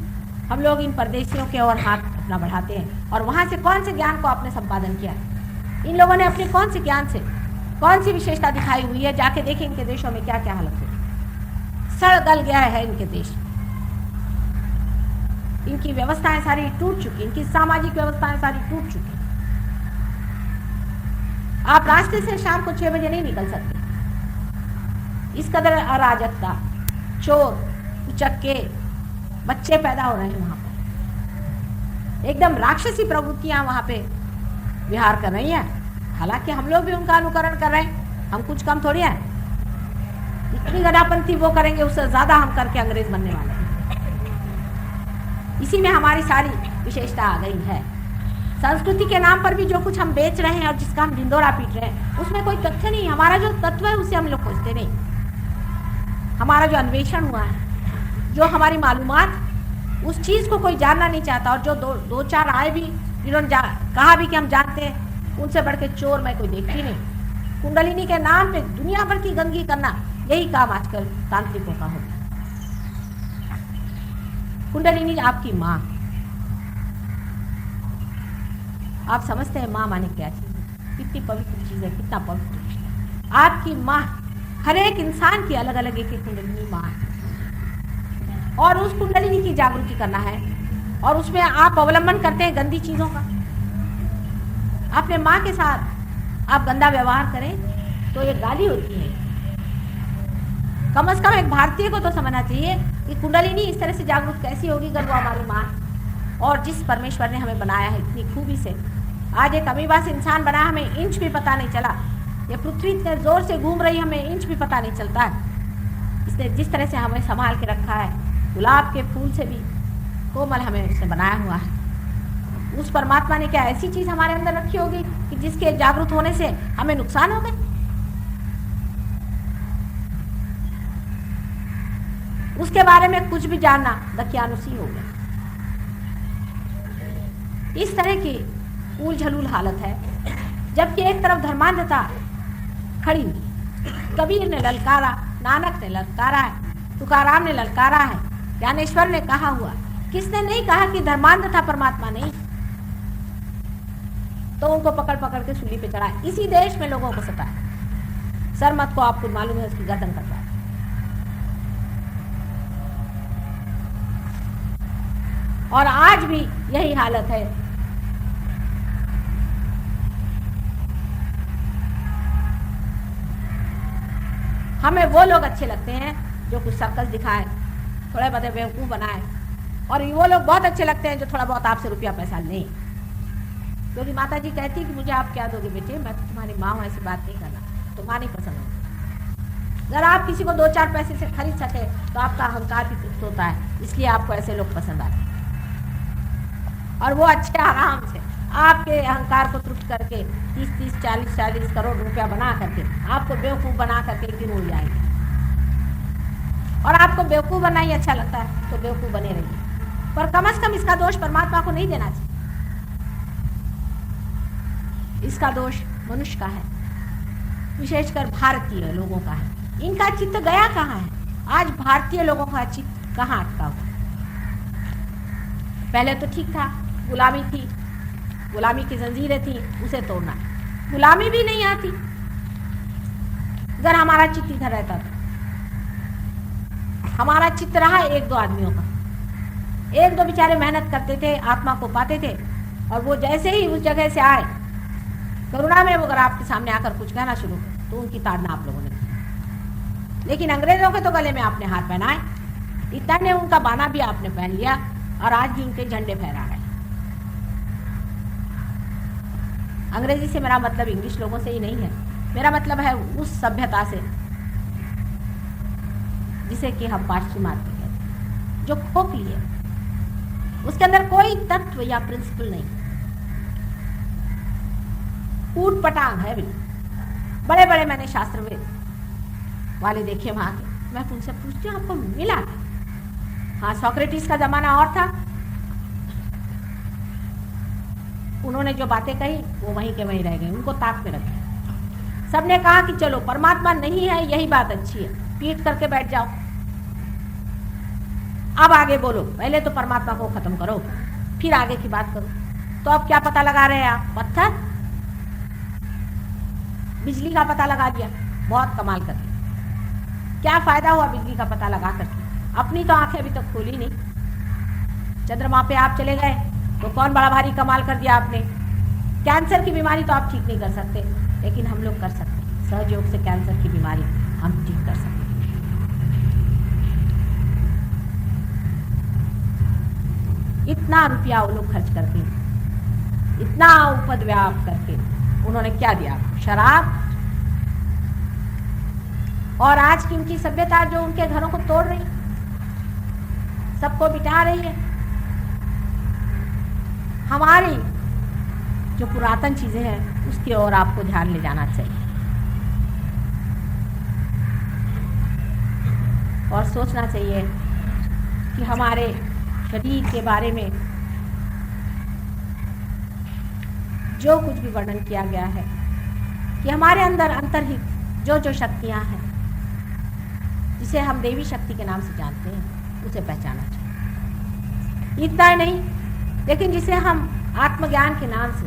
हम लोग इन परदेशियों के ओर हाथ अपना बढ़ाते हैं। और वहां से कौन से ज्ञान को आपने संपादन किया, इन लोगों ने अपने कौन से ज्ञान से कौन सी विशेषता दिखाई हुई है। जाके देखें इनके देशों में क्या क्या हालत है, सड़ गल गया है इनके देश। इनकी व्यवस्थाएं सारी टूट चुकी, इनकी सामाजिक व्यवस्थाएं सारी टूट चुकी। आप रास्ते से शाम को 6 बजे नहीं निकल सकते। इस कदर अराजकता, चोर उचक्के बच्चे पैदा हो रहे हैं वहां पर। एकदम राक्षसी प्रवृत्तियां वहां पे विहार कर रही हैं। हालांकि हम लोग भी उनका अनुकरण कर रहे हैं, हम कुछ कम थोड़ी हैं। इतनी गधापंथी वो करेंगे उससे ज्यादा हम करके अंग्रेज बनने वाले हैं। इसी में हमारी सारी विशेषता आ गई है। संस्कृति के नाम पर भी जो कुछ हम बेच रहे हैं और जिसका हम ढिंडोरा पीट रहे हैं उसमें कोई तथ्य नहीं। हमारा जो तत्व है उसे हम लोग खोजते नहीं। हमारा जो अन्वेषण हुआ है, जो हमारी मालूमात, उस चीज को कोई जानना नहीं चाहता। और जो दो चार आए भी जिन्होंने कहा भी कि हम जानते हैं, उनसे बढ़ के चोर मैं कोई देखती नहीं। कुंडलिनी के नाम पे दुनिया भर की गंदगी करना, यही काम आजकल तांत्रिकों का होता है। कुंडलिनी आपकी माँ, आप समझते हैं माँ माने क्या चीज है, कितनी पवित्र चीज है, कितना पवित्र रिश्ता है। आपकी माँ, हर एक इंसान की अलग अलग एक कुंडलिनी माँ है, और उस कुंडलिनी की जागृति करना है। और उसमें आप अवलंबन करते हैं गंदी चीजों का। अपने माँ के साथ आप गंदा व्यवहार करें तो ये गाली होती है। कम से कम एक भारतीय को तो समझना चाहिए कि कुंडलिनी इस तरह से जागरूक कैसी होगी अगर वो हमारी माँ है। और जिस परमेश्वर ने हमें बनाया है इतनी खूबी से, आज एक अमीबा से इंसान बनाया, हमें इंच भी पता नहीं चला। ये पृथ्वी इतने जोर से घूम रही, हमें इंच भी पता नहीं चलता है। इसने जिस तरह से हमें संभाल के रखा है, गुलाब के फूल से भी कोमल हमें उसने बनाया हुआ है। उस परमात्मा ने क्या ऐसी चीज हमारे अंदर रखी होगी कि जिसके जागरूक होने से हमें नुकसान हो गए। उसके बारे में कुछ भी जानना दकियानुसी हो गया। इस तरह की उल झलूल हालत है। जबकि एक तरफ धर्मांधता खड़ी हुई, कबीर ने ललकारा, नानक ने ललकारा है, तुकाराम ने ललकारा है, ज्ञानेश्वर ने कहा हुआ। किसने नहीं कहा कि धर्मांधता परमात्मा नहीं? तो उनको पकड़ पकड़ के सूली पे चढ़ा। इसी देश में लोगों को सताया। सरमत को आपको मालूम है उसकी गर्दन कटवा। और आज भी यही हालत है। हमें वो लोग अच्छे लगते हैं जो कुछ सर्कस दिखाए, थोड़े बहुत बेवकूफ बनाए, और वो लोग बहुत अच्छे लगते हैं जो थोड़ा बहुत आपसे रुपया पैसा लें। क्योंकि माता जी कहती है कि मुझे आप क्या दोगे बेटे, मैं तो तुम्हारी माँ हूँ, ऐसी बात नहीं करना। तो माँ नहीं पसंद होती। अगर आप किसी को 2-4 पैसे से खरीद सके तो आपका अहंकार भी तृप्त होता है, इसलिए आपको ऐसे लोग पसंद आते हैं। और वो अच्छे आराम से आपके अहंकार को तृप्त करके 30-30, 40-40 करोड़ रुपया बना करके आपको बेवकूफ़ बना करके एक दिन उड़ जाएंगे। और आपको बेवकूफ़ बनना ही अच्छा लगता है तो बेवकूफ़ बने रहिए, पर कम से कम इसका दोष परमात्मा को नहीं देना चाहिए। इसका दोष मनुष्य का है, विशेषकर भारतीय लोगों का है। इनका चित्त गया कहाँ है? आज भारतीय लोगों का चित्त कहाँ अटका हुआ? पहले तो ठीक था, गुलामी थी, गुलामी की जंजीरें थी, उसे तोड़ना। गुलामी भी नहीं आती अगर हमारा चित्त इधर रहता था। हमारा चित्त रहा 1-2 आदमियों का, 1-2 बेचारे मेहनत करते थे, आत्मा को पाते थे, और वो जैसे ही उस जगह से आए, करुणा में अगर आपके सामने आकर कुछ कहना शुरू तो उनकी ताड़ना आप लोगों ने की। लेकिन अंग्रेजों के तो गले में आपने हाथ पहनाए, इतना ने उनका बाना भी आपने पहन लिया, और आज भी उनके झंडे फहरा रहे। अंग्रेजी से मेरा मतलब इंग्लिश लोगों से ही नहीं है, मेरा मतलब है उस सभ्यता से जिसे कि हम पाश्चिमात्य कहते हैं, जो खोखली है, उसके अंदर कोई तत्व या प्रिंसिपल नहीं, ऊट पटांग है भी। बड़े बड़े मैंने शास्त्रवेद वाले देखे वहां के। मैं उनसे पूछती हूँ आपको मिला? हाँ, सोक्रेटिस का जमाना और था, उन्होंने जो बातें कही वो वहीं के वहीं रह गई, उनको ताक में रख दिया। सबने कहा कि चलो परमात्मा नहीं है, यही बात अच्छी है, पीट करके बैठ जाओ, अब आगे बोलो, पहले तो परमात्मा को खत्म करो फिर आगे की बात करो। तो अब क्या पता लगा रहे हैं आप? पत्थर, बिजली का पता लगा दिया, बहुत कमाल करके। क्या फायदा हुआ बिजली का पता लगा करके? अपनी तो आंखें अभी तक खोली नहीं। चंद्रमा पे आप चले गए तो कौन बड़ा भारी कमाल कर दिया आपने। कैंसर की बीमारी तो आप ठीक नहीं कर सकते, लेकिन हम लोग कर सकते हैं। सहयोग से कैंसर की बीमारी हम ठीक कर सकते हैं। इतना रुपया वो लोग खर्च करके, इतना उपद्व्याप करके उन्होंने क्या दिया? शराब। और आज की उनकी सभ्यता जो उनके घरों को तोड़ रही, सबको बिठा रही है। हमारी जो पुरातन चीजें हैं उसकी ओर आपको ध्यान ले जाना चाहिए और सोचना चाहिए कि हमारे शरीर के बारे में जो कुछ भी वर्णन किया गया है कि हमारे अंदर अंतर्हित जो जो शक्तियां हैं जिसे हम देवी शक्ति के नाम से जानते हैं उसे पहचाना चाहिए। इतना ही नहीं, लेकिन जिसे हम आत्मज्ञान के नाम से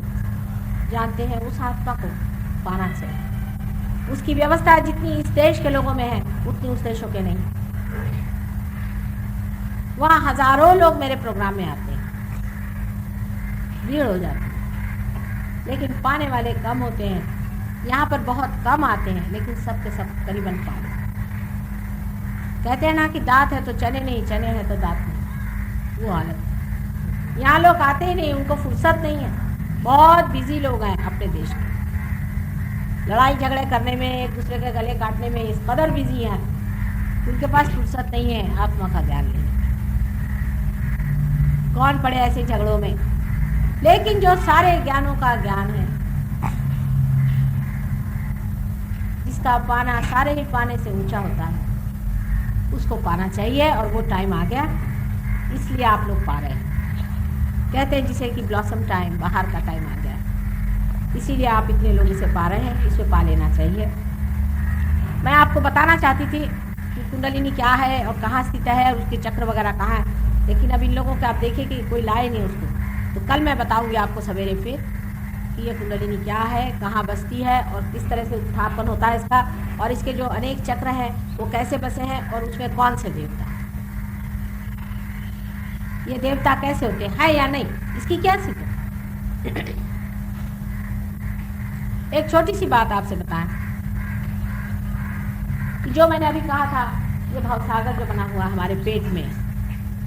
जानते हैं उस आत्मा को पाना चाहिए। उसकी व्यवस्था जितनी इस देश के लोगों में है उतनी उस देशों के नहीं। वहाँ हजारों लोग मेरे प्रोग्राम में आते हैं, भीड़ हो जाती है, लेकिन पाने वाले कम होते हैं। यहाँ पर बहुत कम आते हैं, लेकिन सब के सब करीबन पाने। कहते हैं ना कि दांत है तो चने नहीं, चने हैं तो दांत नहीं, वो हालत है। यहाँ लोग आते ही नहीं, उनको फुर्सत नहीं है। बहुत बिजी लोग हैं अपने देश में, लड़ाई झगड़े करने में, एक दूसरे के गले काटने में इस कदर बिजी हैं, उनके पास फुर्सत नहीं है आत्मा का ज्ञान लेने। कौन पड़े ऐसे झगड़ों में? लेकिन जो सारे ज्ञानों का ज्ञान है, जिसका पाना सारे ही पाने से ऊंचा होता है, उसको पाना चाहिए। और वो टाइम आ गया, इसलिए आप लोग पा रहे हैं। कहते हैं जिसे कि ब्लॉसम टाइम, बाहर का टाइम आ गया, इसीलिए आप इतने लोग इसे पा रहे हैं। इसे पा लेना चाहिए। मैं आपको बताना चाहती थी कि कुंडलिनी क्या है और कहाँ स्थित है, उसके चक्र वगैरह कहाँ है, लेकिन अब इन लोगों को आप देखिए कि कोई लाए नहीं उसको। तो कल मैं बताऊंगी आपको सवेरे फिर कि ये कुंडलिनी क्या है, कहाँ बसती है और किस तरह से उत्थापन होता है इसका, और इसके जो अनेक चक्र हैं वो कैसे बसे हैं और उसमें कौन से देवता, ये देवता कैसे होते हैं या नहीं, इसकी क्या स्थिति। एक छोटी सी बात आपसे बताएं कि जो मैंने अभी कहा था, ये भवसागर जो बना हुआ हमारे पेट में,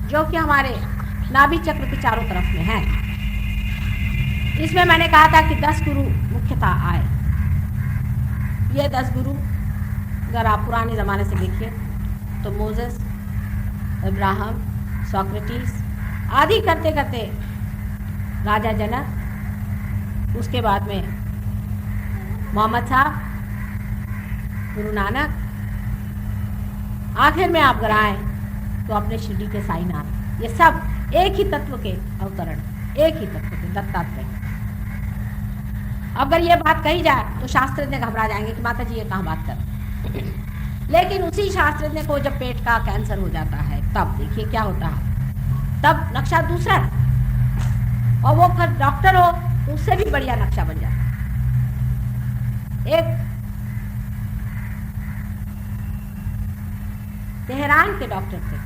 जो कि हमारे नाभि चक्र के चारों तरफ में है, इसमें मैंने कहा था कि 10 गुरु मुख्यतः आए। ये 10 गुरु अगर आप पुराने ज़माने से देखिए तो मोसेस, अब्राहम, सोक्रेटिस आदि करते करते राजा जनक, उसके बाद में मोहम्मद साहब, गुरु नानक, आखिर में आप अगर आए तो अपने शिरडी के साईनाथ, ये सब एक ही तत्व के अवतरण, एक ही तत्व के दत्तात्रेय। अगर ये बात कही जाए तो शास्त्रज्ञ घबरा जाएंगे कि माता जी ये कहाँ बात कर। लेकिन उसी शास्त्रज्ञ को जब पेट का कैंसर हो जाता है तब देखिए क्या होता है, तब नक्शा दूसरा है, और वो डॉक्टर हो तो उससे भी बढ़िया नक्शा बन जाता है। एक तेहरान के डॉक्टर थे,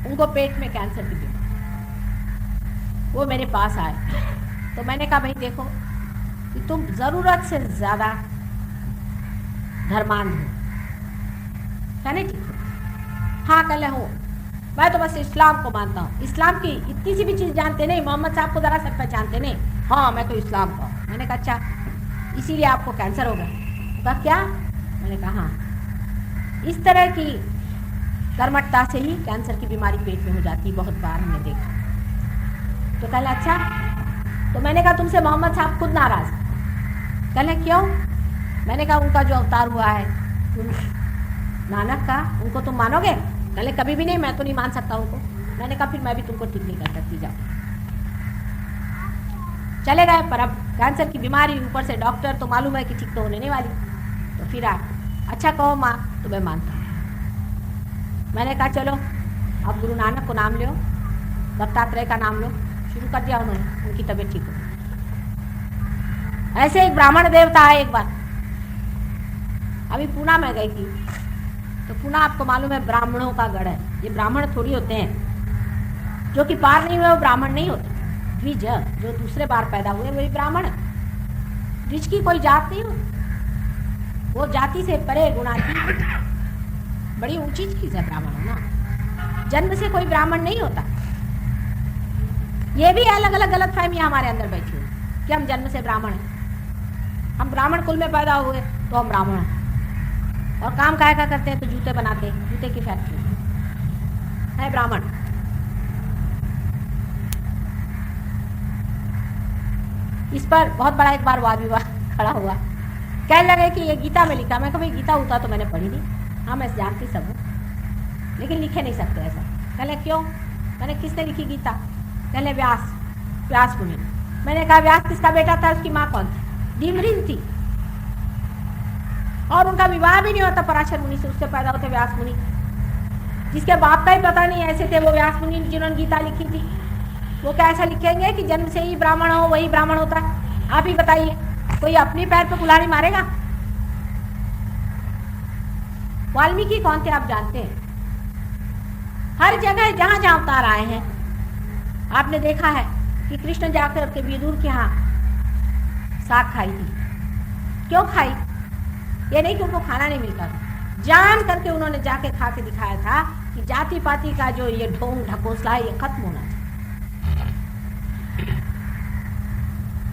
उनको पेट में कैंसर की बीमारी, वो मेरे पास आए तो मैंने कहा भाई देखो कि तुम जरूरत से ज्यादा धर्मांध हो, कहने ठीक हो। हाँ कल हो, मैं तो बस इस्लाम को मानता हूँ, इस्लाम की इतनी सी भी चीज़ जानते नहीं, मोहम्मद साहब को जरा सा पहचानते नहीं। हाँ मैं तो इस्लाम का हूँ। मैंने कहा अच्छा, इसीलिए आपको कैंसर होगा? कहा क्या? मैंने कहा हाँ, इस तरह की कर्मठता से ही कैंसर की बीमारी पेट में हो जाती, बहुत बार हमने देखा। तो कहला अच्छा, तो मैंने कहा तुमसे मोहम्मद साहब खुद नाराज? कहले क्यों? मैंने कहा उनका जो अवतार हुआ है नानक का, उनको तुम मानोगे? कहले कभी भी नहीं, मैं तो नहीं मान सकता उनको। मैंने कहा फिर मैं भी तुमको ठीक नहीं कर सकती, जाओ। चले गए, पर अब कैंसर की बीमारी, ऊपर से डॉक्टर, तो मालूम है कि ठीक तो होने नहीं वाली। तो फिर अच्छा कहो माँ, तो मैं मानता हूँ। मैंने कहा चलो अब गुरु नानक को नाम लो, दत्तात्रेय का नाम लो। शुरू कर दिया उन्होंने, उनकी तबीयत ठीक हो। ऐसे एक ब्राह्मण देवता है। एक बार अभी पूना में गई थी, तो पूना आपको मालूम है ब्राह्मणों का गढ़ है। ये ब्राह्मण थोड़ी होते हैं, जो कि पार नहीं हुए वो ब्राह्मण नहीं होते। द्विज जो दूसरे बार पैदा हुए वही ब्राह्मण। द्विज की कोई जात नहीं होती, वो जाति से परे गुणातीत, बड़ी ऊंची चीज है ब्राह्मण होना। जन्म से कोई ब्राह्मण नहीं होता। ये भी अलग अलग गलत फहमियां हमारे अंदर बैठी हुई कि हम जन्म से ब्राह्मण हैं, हम ब्राह्मण कुल में पैदा हुए तो हम ब्राह्मण हैं। और काम काहे का करते हैं, तो जूते बनाते हैं, जूते की फैक्ट्री है ब्राह्मण। इस पर बहुत बड़ा एक बार वाद विवाद खड़ा हुआ। कहने लगे कि ये गीता में लिखा। मैं कहा भाई गीता उता तो मैंने पढ़ी नहीं। हाँ मैं जानती सब हूँ, लेकिन लिखे नहीं सकते ऐसा। कहले क्यों? मैंने किसने लिखी गीता? कहले व्यास, व्यास मुनि। मैंने कहा व्यास किसका बेटा था, उसकी माँ कौन थी? डिमरिन थी। और उनका विवाह भी नहीं होता पराशर मुनि से, उससे पैदा होते व्यास मुनि, जिसके बाप का ही पता नहीं ऐसे थे वो व्यास मुनि जिन्होंने गीता लिखी थी। वो क्या ऐसा लिखेंगे कि जन्म से ही ब्राह्मण हो वही ब्राह्मण होता है? आप ही बताइए, कोई अपने पैर पे कुल्हाड़ी मारेगा? वाल्मीकि कौन थे आप जानते हैं? हर जगह जहां जहां अवतार आए हैं आपने देखा है कि कृष्ण जाकर के विदुर के यहाँ साग खाई थी। क्यों खाई? ये नहीं कि उनको खाना नहीं मिलता था, जान करके उन्होंने जाके खा के दिखाया था कि जाति पाति का जो ये ढोंग ढकोसला है ये खत्म होना चाहिए।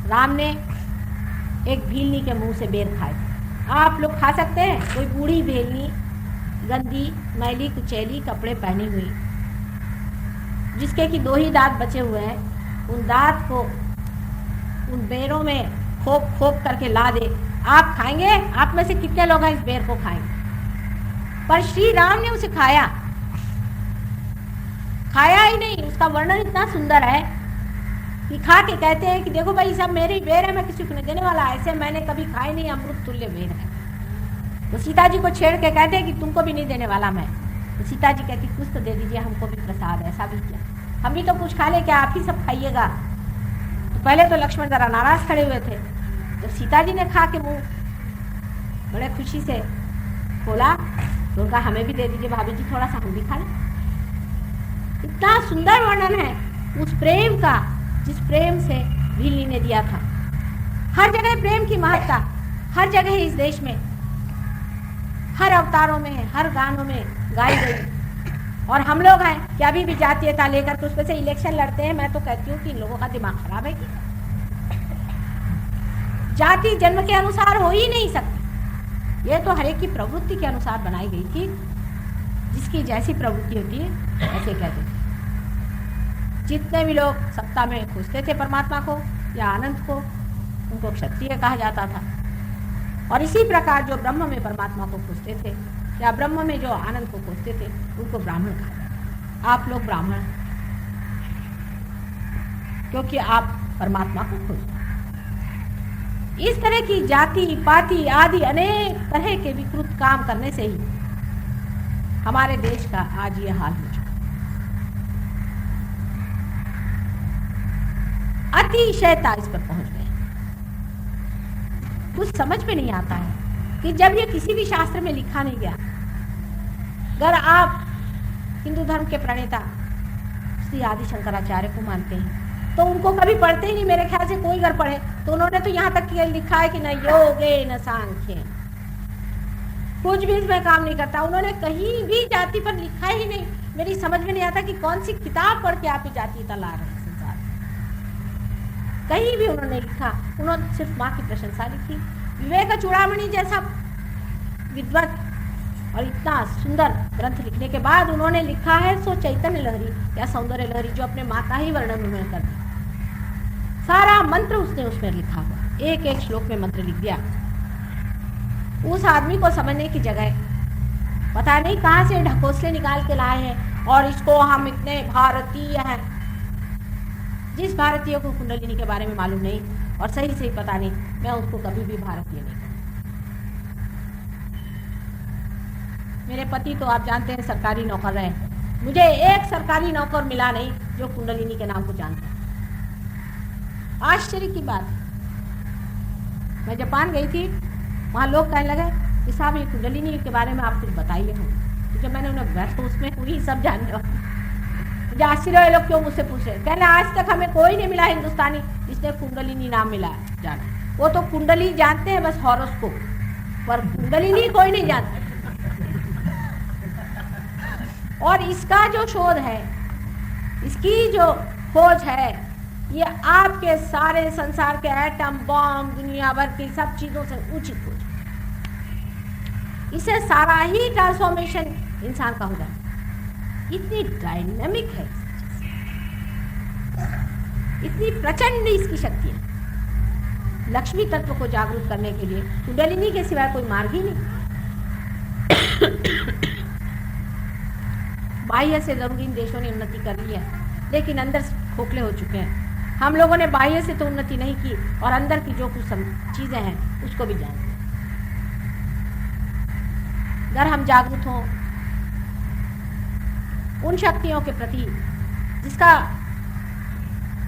राम ने एक भीलनी के मुंह से बेर खाए। आप लोग खा सकते हैं? कोई बूढ़ी भेलनी, गंदी मैली कुचैली कपड़े पहनी हुई, जिसके कि 2 ही दांत बचे हुए हैं, उन दांत को उन बेरों में खोप खोप करके ला दे, आप खाएंगे? आप में से कितने लोग हैं इस बेर को खाएंगे? पर श्री राम ने उसे खाया। खाया ही नहीं, उसका वर्णन इतना सुंदर है कि खा के कहते हैं कि देखो भाई सब मेरी बेर है, मैं किसी को नहीं देने वाला, ऐसे मैंने कभी खाई नहीं, अमृत तुल्य बेर है। तो सीता जी को छेड़ के कहते हैं कि तुमको भी नहीं देने वाला मैं। तो सीता जी कहती कुछ तो दे दीजिए हमको भी प्रसाद, ऐसा भी क्या, हम भी तो कुछ खा ले, क्या आप ही सब खाइएगा? तो पहले तो लक्ष्मण जरा नाराज खड़े हुए थे। जब सीता जी ने खा के मुंह बड़े खुशी से खोला तो उनका हमें भी दे दीजिए भाभी जी, थोड़ा सा हम भी खा लें। इतना सुंदर वर्णन है उस प्रेम का जिस प्रेम से भीलनी ने दिया था। हर जगह प्रेम की महत्ता, हर जगह इस देश में, हर अवतारों में, हर गानों में गाई गई। और हम लोग हैं कि अभी भी जातीयता लेकर के उसमें से इलेक्शन लड़ते हैं। मैं तो कहती हूँ कि इन लोगों का दिमाग खराब है कि जाति जन्म के अनुसार हो ही नहीं सकती। ये तो हर एक की प्रवृत्ति के अनुसार बनाई गई थी, जिसकी जैसी प्रवृत्ति होती है ऐसे कहते थे। जितने भी लोग सत्ता में खोजते थे परमात्मा को या आनंद को, उनको क्षत्रिय कहा जाता था। और इसी प्रकार जो ब्रह्म में परमात्मा को खोजते थे या ब्रह्म में जो आनंद को खोजते थे उनको ब्राह्मण कहा जाता। आप लोग ब्राह्मण हैं क्योंकि आप परमात्मा को खोजते। इस तरह की जाति पाति आदि अनेक तरह के विकृत काम करने से ही हमारे देश का आज ये हाल हो चुका। अतिशयता इस पर पहुंच गए। कुछ समझ में नहीं आता है कि जब ये किसी भी शास्त्र में लिखा नहीं गया, अगर आप हिंदू धर्म के प्रणेता श्री आदि शंकराचार्य को मानते हैं तो उनको कभी पढ़ते ही नहीं। मेरे ख्याल से कोई अगर पढ़े तो उन्होंने तो यहाँ तक लिखा है कि न योगे न सांख्य, कुछ भी इसमें काम नहीं करता। उन्होंने कहीं भी जाति पर लिखा ही नहीं। मेरी समझ में नहीं आता कि कौन सी किताब पढ़ के आप जातीयता ला रहे हैं संसार में। कहीं भी उन्होंने लिखा, उन्होंने सिर्फ माँ की प्रशंसा लिखी। विवेक चूड़ामणि जैसा विद्वत और इतना सुंदर ग्रंथ लिखने के बाद उन्होंने लिखा है सो चैतन्य लहरी या सौंदर्य लहरी, जो अपने माँ का ही वर्णन उन्होंने कर दिया। सारा मंत्र उसने उसमें लिखा हुआ, एक एक श्लोक में मंत्र लिख दिया। उस आदमी को समझने की जगह पता नहीं कहाँ से ढकोसले निकाल के लाए हैं और इसको हम इतने भारतीय हैं। जिस भारतीय को कुंडलिनी के बारे में मालूम नहीं और सही सही पता नहीं, मैं उसको कभी भी भारतीय नहीं कहूँगी। मेरे पति तो आप जानते हैं सरकारी नौकर रहे, मुझे एक सरकारी नौकर मिला नहीं जो कुंडलिनी के नाम को जानता। आश्चर्य की बात है। मैं जापान गई थी, वहाँ लोग कहने लगे कि साहब ये कुंडलिनी के बारे में आप कुछ बताइए हम। तो जब मैंने उन्हें बैठ तो उसमें पूरी सब जानने वाली, मुझे आश्चर्य है लोग क्यों मुझसे पूछ रहे। कहने आज तक हमें कोई नहीं मिला हिंदुस्तानी जिसने कुंडलिनी नाम मिला जाना। वो तो कुंडली जानते हैं बस हॉरोस्कोप, पर कुंडलिनी कोई नहीं जानता। और इसका जो शोध है, इसकी जो खोज है, ये आपके सारे संसार के एटम बॉम्ब दुनिया भर की सब चीजों से ऊंची खोज। इसे सारा ही ट्रांसफॉर्मेशन इंसान का हो जाए। इतनी डायनामिक है, इतनी प्रचंड इसकी शक्ति है। लक्ष्मी तत्व को जागरूक करने के लिए कुंडलिनी के सिवाय कोई मार्ग ही नहीं। बाह्य से जरूर इन देशों ने उन्नति कर ली है, लेकिन अंदर खोखले हो चुके हैं। हम लोगों ने बाह्य से तो उन्नति नहीं की और अंदर की जो कुछ चीजें हैं उसको भी जानते हैं। अगर हम जागरूक हों उन शक्तियों के प्रति जिसका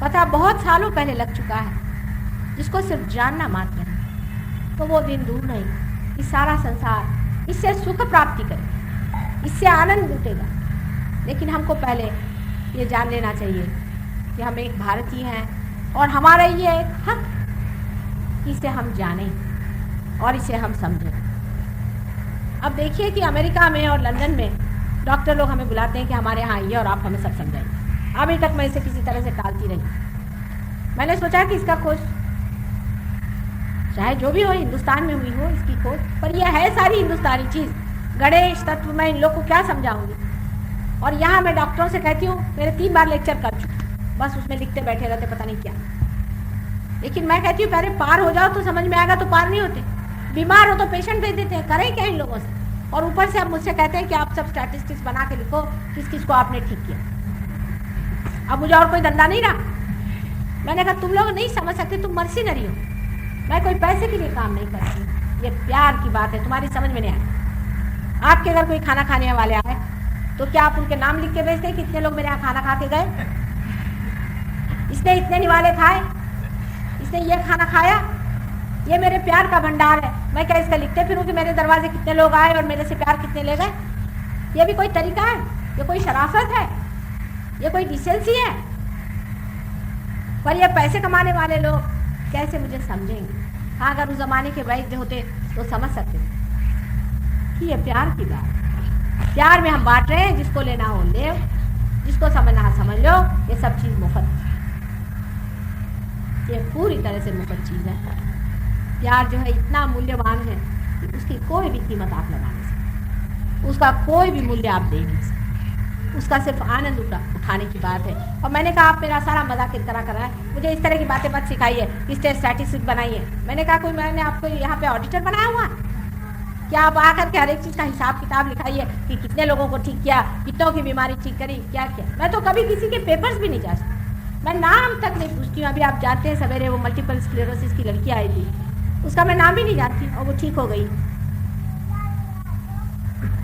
पता बहुत सालों पहले लग चुका है, जिसको सिर्फ जानना मात्र है, तो वो दिन दूर नहीं कि सारा संसार इससे सुख प्राप्ति करे, इससे आनंद लूटेगा। लेकिन हमको पहले ये जान लेना चाहिए कि हम एक भारतीय हैं और हमारा ये एक हक कि इसे हम जानें और इसे हम समझें। अब देखिए कि अमेरिका में और लंदन में डॉक्टर लोग हमें बुलाते हैं कि हमारे यहाँ आइए और आप हमें सब समझाइए। अभी तक मैं इसे किसी तरह से टालती रही। मैंने सोचा कि इसका खोज चाहे जो भी हो हिंदुस्तान में हुई हो, इसकी खोज, पर यह है सारी हिंदुस्तानी चीज़। गणेश तत्व मैं इन लोग को क्या समझाऊंगी। और यहाँ मैं डॉक्टरों से कहती हूँ, मेरे 3 बार लेक्चर कर चुकी, बस उसमें लिखते बैठे रहते पता नहीं क्या। लेकिन मैं कहती हूँ पहले पार हो जाओ तो समझ में आएगा, तो पार नहीं होते। बीमार हो तो पेशेंट भेज देते हैं, करें क्या इन लोगों से। और ऊपर से अब मुझसे कहते हैं कि आप सब स्टैटिस्टिक्स बना के लिखो किस किस को आपने ठीक किया। अब मुझे और कोई धंधा नहीं रहा। मैंने कहा तुम लोग नहीं समझ सकते, तुम मर्सिनरी हो। मैं कोई पैसे के लिए काम नहीं करती, ये प्यार की बात है, तुम्हारी समझ में नहीं आए। आपके अगर कोई खाना खाने वाले आए तो क्या आप उनके नाम लिख के भेजते हैं कितने लोग मेरे यहाँ खाना खा के गए, इसने इतने निवाले खाए, इसने ये खाना खाया, ये मेरे प्यार का भंडार है। मैं क्या इसका लिखते फिरूं कि मेरे दरवाजे कितने लोग आए और मेरे से प्यार कितने ले गए। ये भी कोई तरीका है? ये कोई शराफत है? ये कोई डिसेंसी है? पर ये पैसे कमाने वाले लोग कैसे मुझे समझेंगे? हाँ, अगर उस जमाने के वैद्य होते तो समझ सकते कि ये प्यार की बात। प्यार में हम बांट रहे हैं, जिसको लेना हो ले, जिसको समझना समझ लो। ये सब चीज़ मुफ्त, ये पूरी तरह से मुफ्त चीज़ है। प्यार जो है इतना मूल्यवान है कि उसकी कोई भी कीमत आप लगा नहीं सकते, उसका कोई भी मूल्य आप दे नहीं सकते। उसका सिर्फ आनंद उठाने की बात है। और मैंने कहा आप मेरा सारा मजाक इस तरह कर रहा है, मुझे इस तरह की बातें मत सिखाइए, इस तरह स्टैटिस्टिक्स बनाइए। मैंने कहा कोई मैंने आपको यहाँ पे ऑडिटर बनाया हुआ? क्या आप आकर के हर एक चीज़ का हिसाब किताब लिखाइए कि कितने लोगों को ठीक किया, कितनों की बीमारी ठीक करी, क्या किया। मैं तो कभी किसी के पेपर्स भी नहीं जा सकती, मैं नाम तक नहीं पूछती हूँ। अभी आप जानते हैं सवेरे वो मल्टीपल स्क्लेरोसिस की लड़की आई थी, उसका मैं नाम भी नहीं जानती और वो ठीक हो गई।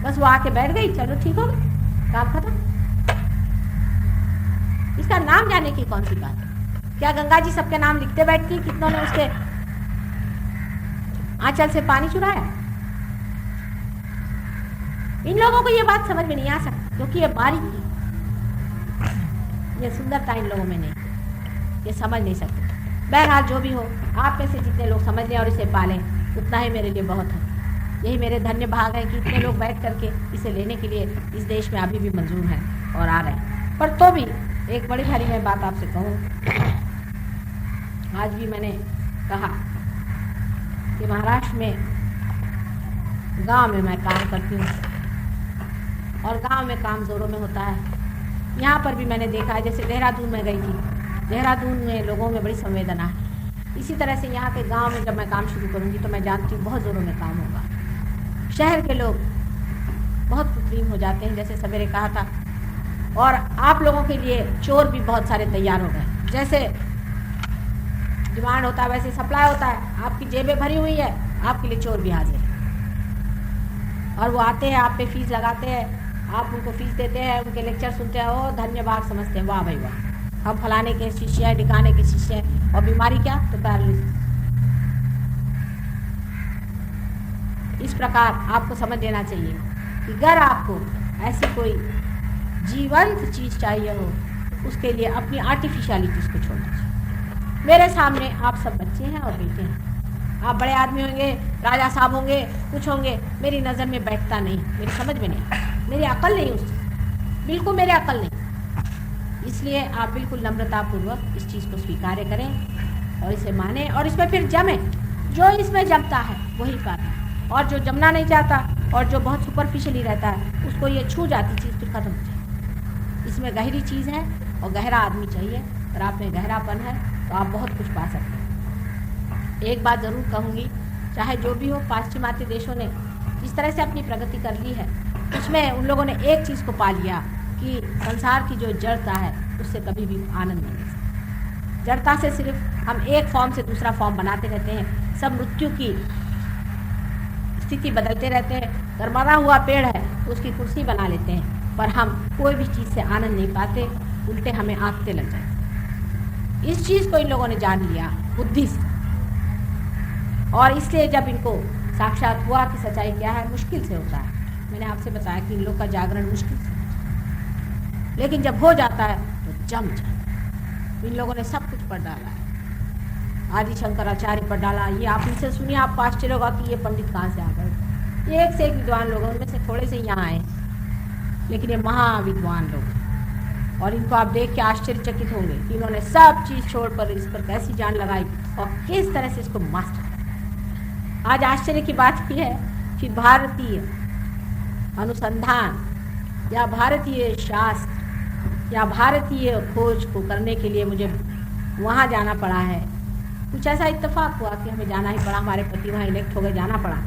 बस वो आके बैठ गई, चलो ठीक हो गई, काम खत्म। इसका नाम जानने की कौन सी बात है? क्या गंगा जी सबके नाम लिखते बैठती, कितनों ने उसके आंचल से पानी चुराया? इन लोगों को ये बात समझ में नहीं आ सकती, क्योंकि ये बारीकी, ये सुंदरता इन लोगों में नहीं, ये समझ नहीं सकते। बहरहाल जो भी हो, आप में से जितने लोग समझ लें और इसे पालें, उतना ही मेरे लिए बहुत है। यही मेरे धन्य भाग है कि इतने लोग बैठ करके इसे लेने के लिए इस देश में अभी भी मंजूर हैं और आ रहे हैं। पर तो भी एक बड़ी भारी मैं बात आपसे कहूँ, आज भी मैंने कहा कि महाराष्ट्र में गांव में मैं काम करती हूँ और गांव में काम जोरों में होता है। यहाँ पर भी मैंने देखा है, जैसे देहरादून में गई थी, देहरादून में लोगों में बड़ी संवेदना है। इसी तरह से यहाँ के गांव में जब मैं काम शुरू करूँगी तो मैं जानती हूँ बहुत ज़ोरों में काम होगा। शहर के लोग बहुत कृत्रिम हो जाते हैं, जैसे सवेरे कहा था, और आप लोगों के लिए चोर भी बहुत सारे तैयार हो गए। जैसे डिमांड होता है वैसे सप्लाई होता है। आपकी जेबें भरी हुई है, आपके लिए चोर भी हाजिर है। और वो आते हैं, आप पे फीस लगाते हैं, आप उनको फीस देते हैं, उनके लेक्चर सुनते हैं, ओ धन्यवाद समझते हैं, वाह भाई वाह, हम फलाने के शिष्य हैं, ढिकाने के शिष्य हैं। और बीमारी क्या? तो पैरालिसिस। इस प्रकार आपको समझ लेना चाहिए कि अगर आपको ऐसी कोई जीवंत चीज़ चाहिए हो, उसके लिए अपनी आर्टिफिशियलिटीज़ को छोड़ना चाहिए। मेरे सामने आप सब बच्चे हैं और बेटे हैं। आप बड़े आदमी होंगे, राजा साहब होंगे, कुछ होंगे, मेरी नज़र में बैठता नहीं, मेरी समझ में नहीं, मेरी अकल नहीं उससे, बिल्कुल मेरी अकल नहीं। इसलिए आप बिल्कुल नम्रतापूर्वक इस चीज़ को स्वीकार करें और इसे माने और इसमें फिर जमे। जो इसमें जमता है वही पाता है, और जो जमना नहीं चाहता और जो बहुत सुपरफिशियली रहता है, उसको ये छू जाती चीज़ फिर खत्म हो जाए। इसमें गहरी चीज़ है और गहरा आदमी चाहिए, और आप में गहरापन है तो आप बहुत कुछ पा सकते हैं। एक बात ज़रूर कहूँगी, चाहे जो भी हो, पाश्चिमात्य देशों ने जिस तरह से अपनी प्रगति कर ली है, उसमें उन लोगों ने एक चीज़ को पा लिया कि संसार की जो जड़ता है उससे कभी भी आनंद नहीं मिल सकता। जड़ता से सिर्फ हम एक फॉर्म से दूसरा फॉर्म बनाते रहते हैं, सब मृत्यु की स्थिति बदलते रहते हैं। अगर मरा हुआ पेड़ है तो उसकी कुर्सी बना लेते हैं, पर हम कोई भी चीज़ से आनंद नहीं पाते, उल्टे हमें आंकते लग जाते। इस चीज़ को इन लोगों ने जान लिया बुद्धि से, और इसलिए जब इनको साक्षात हुआ कि सच्चाई क्या है, मुश्किल से होता है। मैंने आपसे बताया कि इन लोग का जागरण मुश्किल से, लेकिन जब हो जाता है तो जम जाता है। इन लोगों ने सब कुछ पढ़ डाला है, आदि शंकराचार्य पढ़ डाला। ये आप इनसे सुनिए, आपको आश्चर्य होगा कि ये पंडित कहाँ से आ गए। ये एक से एक विद्वान लोग हैं, उनमें से थोड़े से यहाँ आए, लेकिन ये महाविद्वान लोग, और इनको आप देख के आश्चर्यचकित होंगे कि इन्होंने सब चीज़ छोड़कर इस पर कैसी जान लगाई और किस तरह से इसको मास्टर किया। आज आश्चर्य की बात यह है कि भारतीय अनुसंधान या भारतीय शास्त्र या भारतीय खोज को करने के लिए मुझे वहाँ जाना पड़ा है। कुछ ऐसा इत्तेफाक हुआ कि हमें जाना ही पड़ा, हमारे पति वहाँ इलेक्ट हो गए, जाना पड़ा,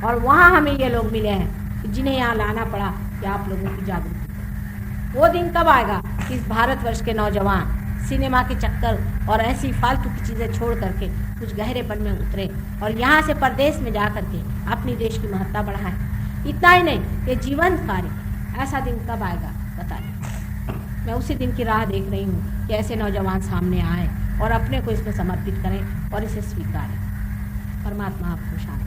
और वहाँ हमें ये लोग मिले हैं कि जिन्हें यहाँ लाना पड़ा कि आप लोगों की जागरूकता। वो दिन कब आएगा कि इस भारतवर्ष के नौजवान सिनेमा के चक्कर और ऐसी फालतू की चीज़ें छोड़ करके कुछ गहरेपन में उतरे और यहाँ से परदेश में जा करके अपनी देश की महत्ता बढ़ाएं। इतना ही नहीं, ये जीवंत कार्य। ऐसा दिन कब आएगा बताइए। मैं उसी दिन की राह देख रही हूँ कि ऐसे नौजवान सामने आए और अपने को इसमें समर्पित करें और इसे स्वीकारें। परमात्मा आपको शांति।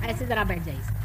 ऐसे ज़रा बैठ जाइए।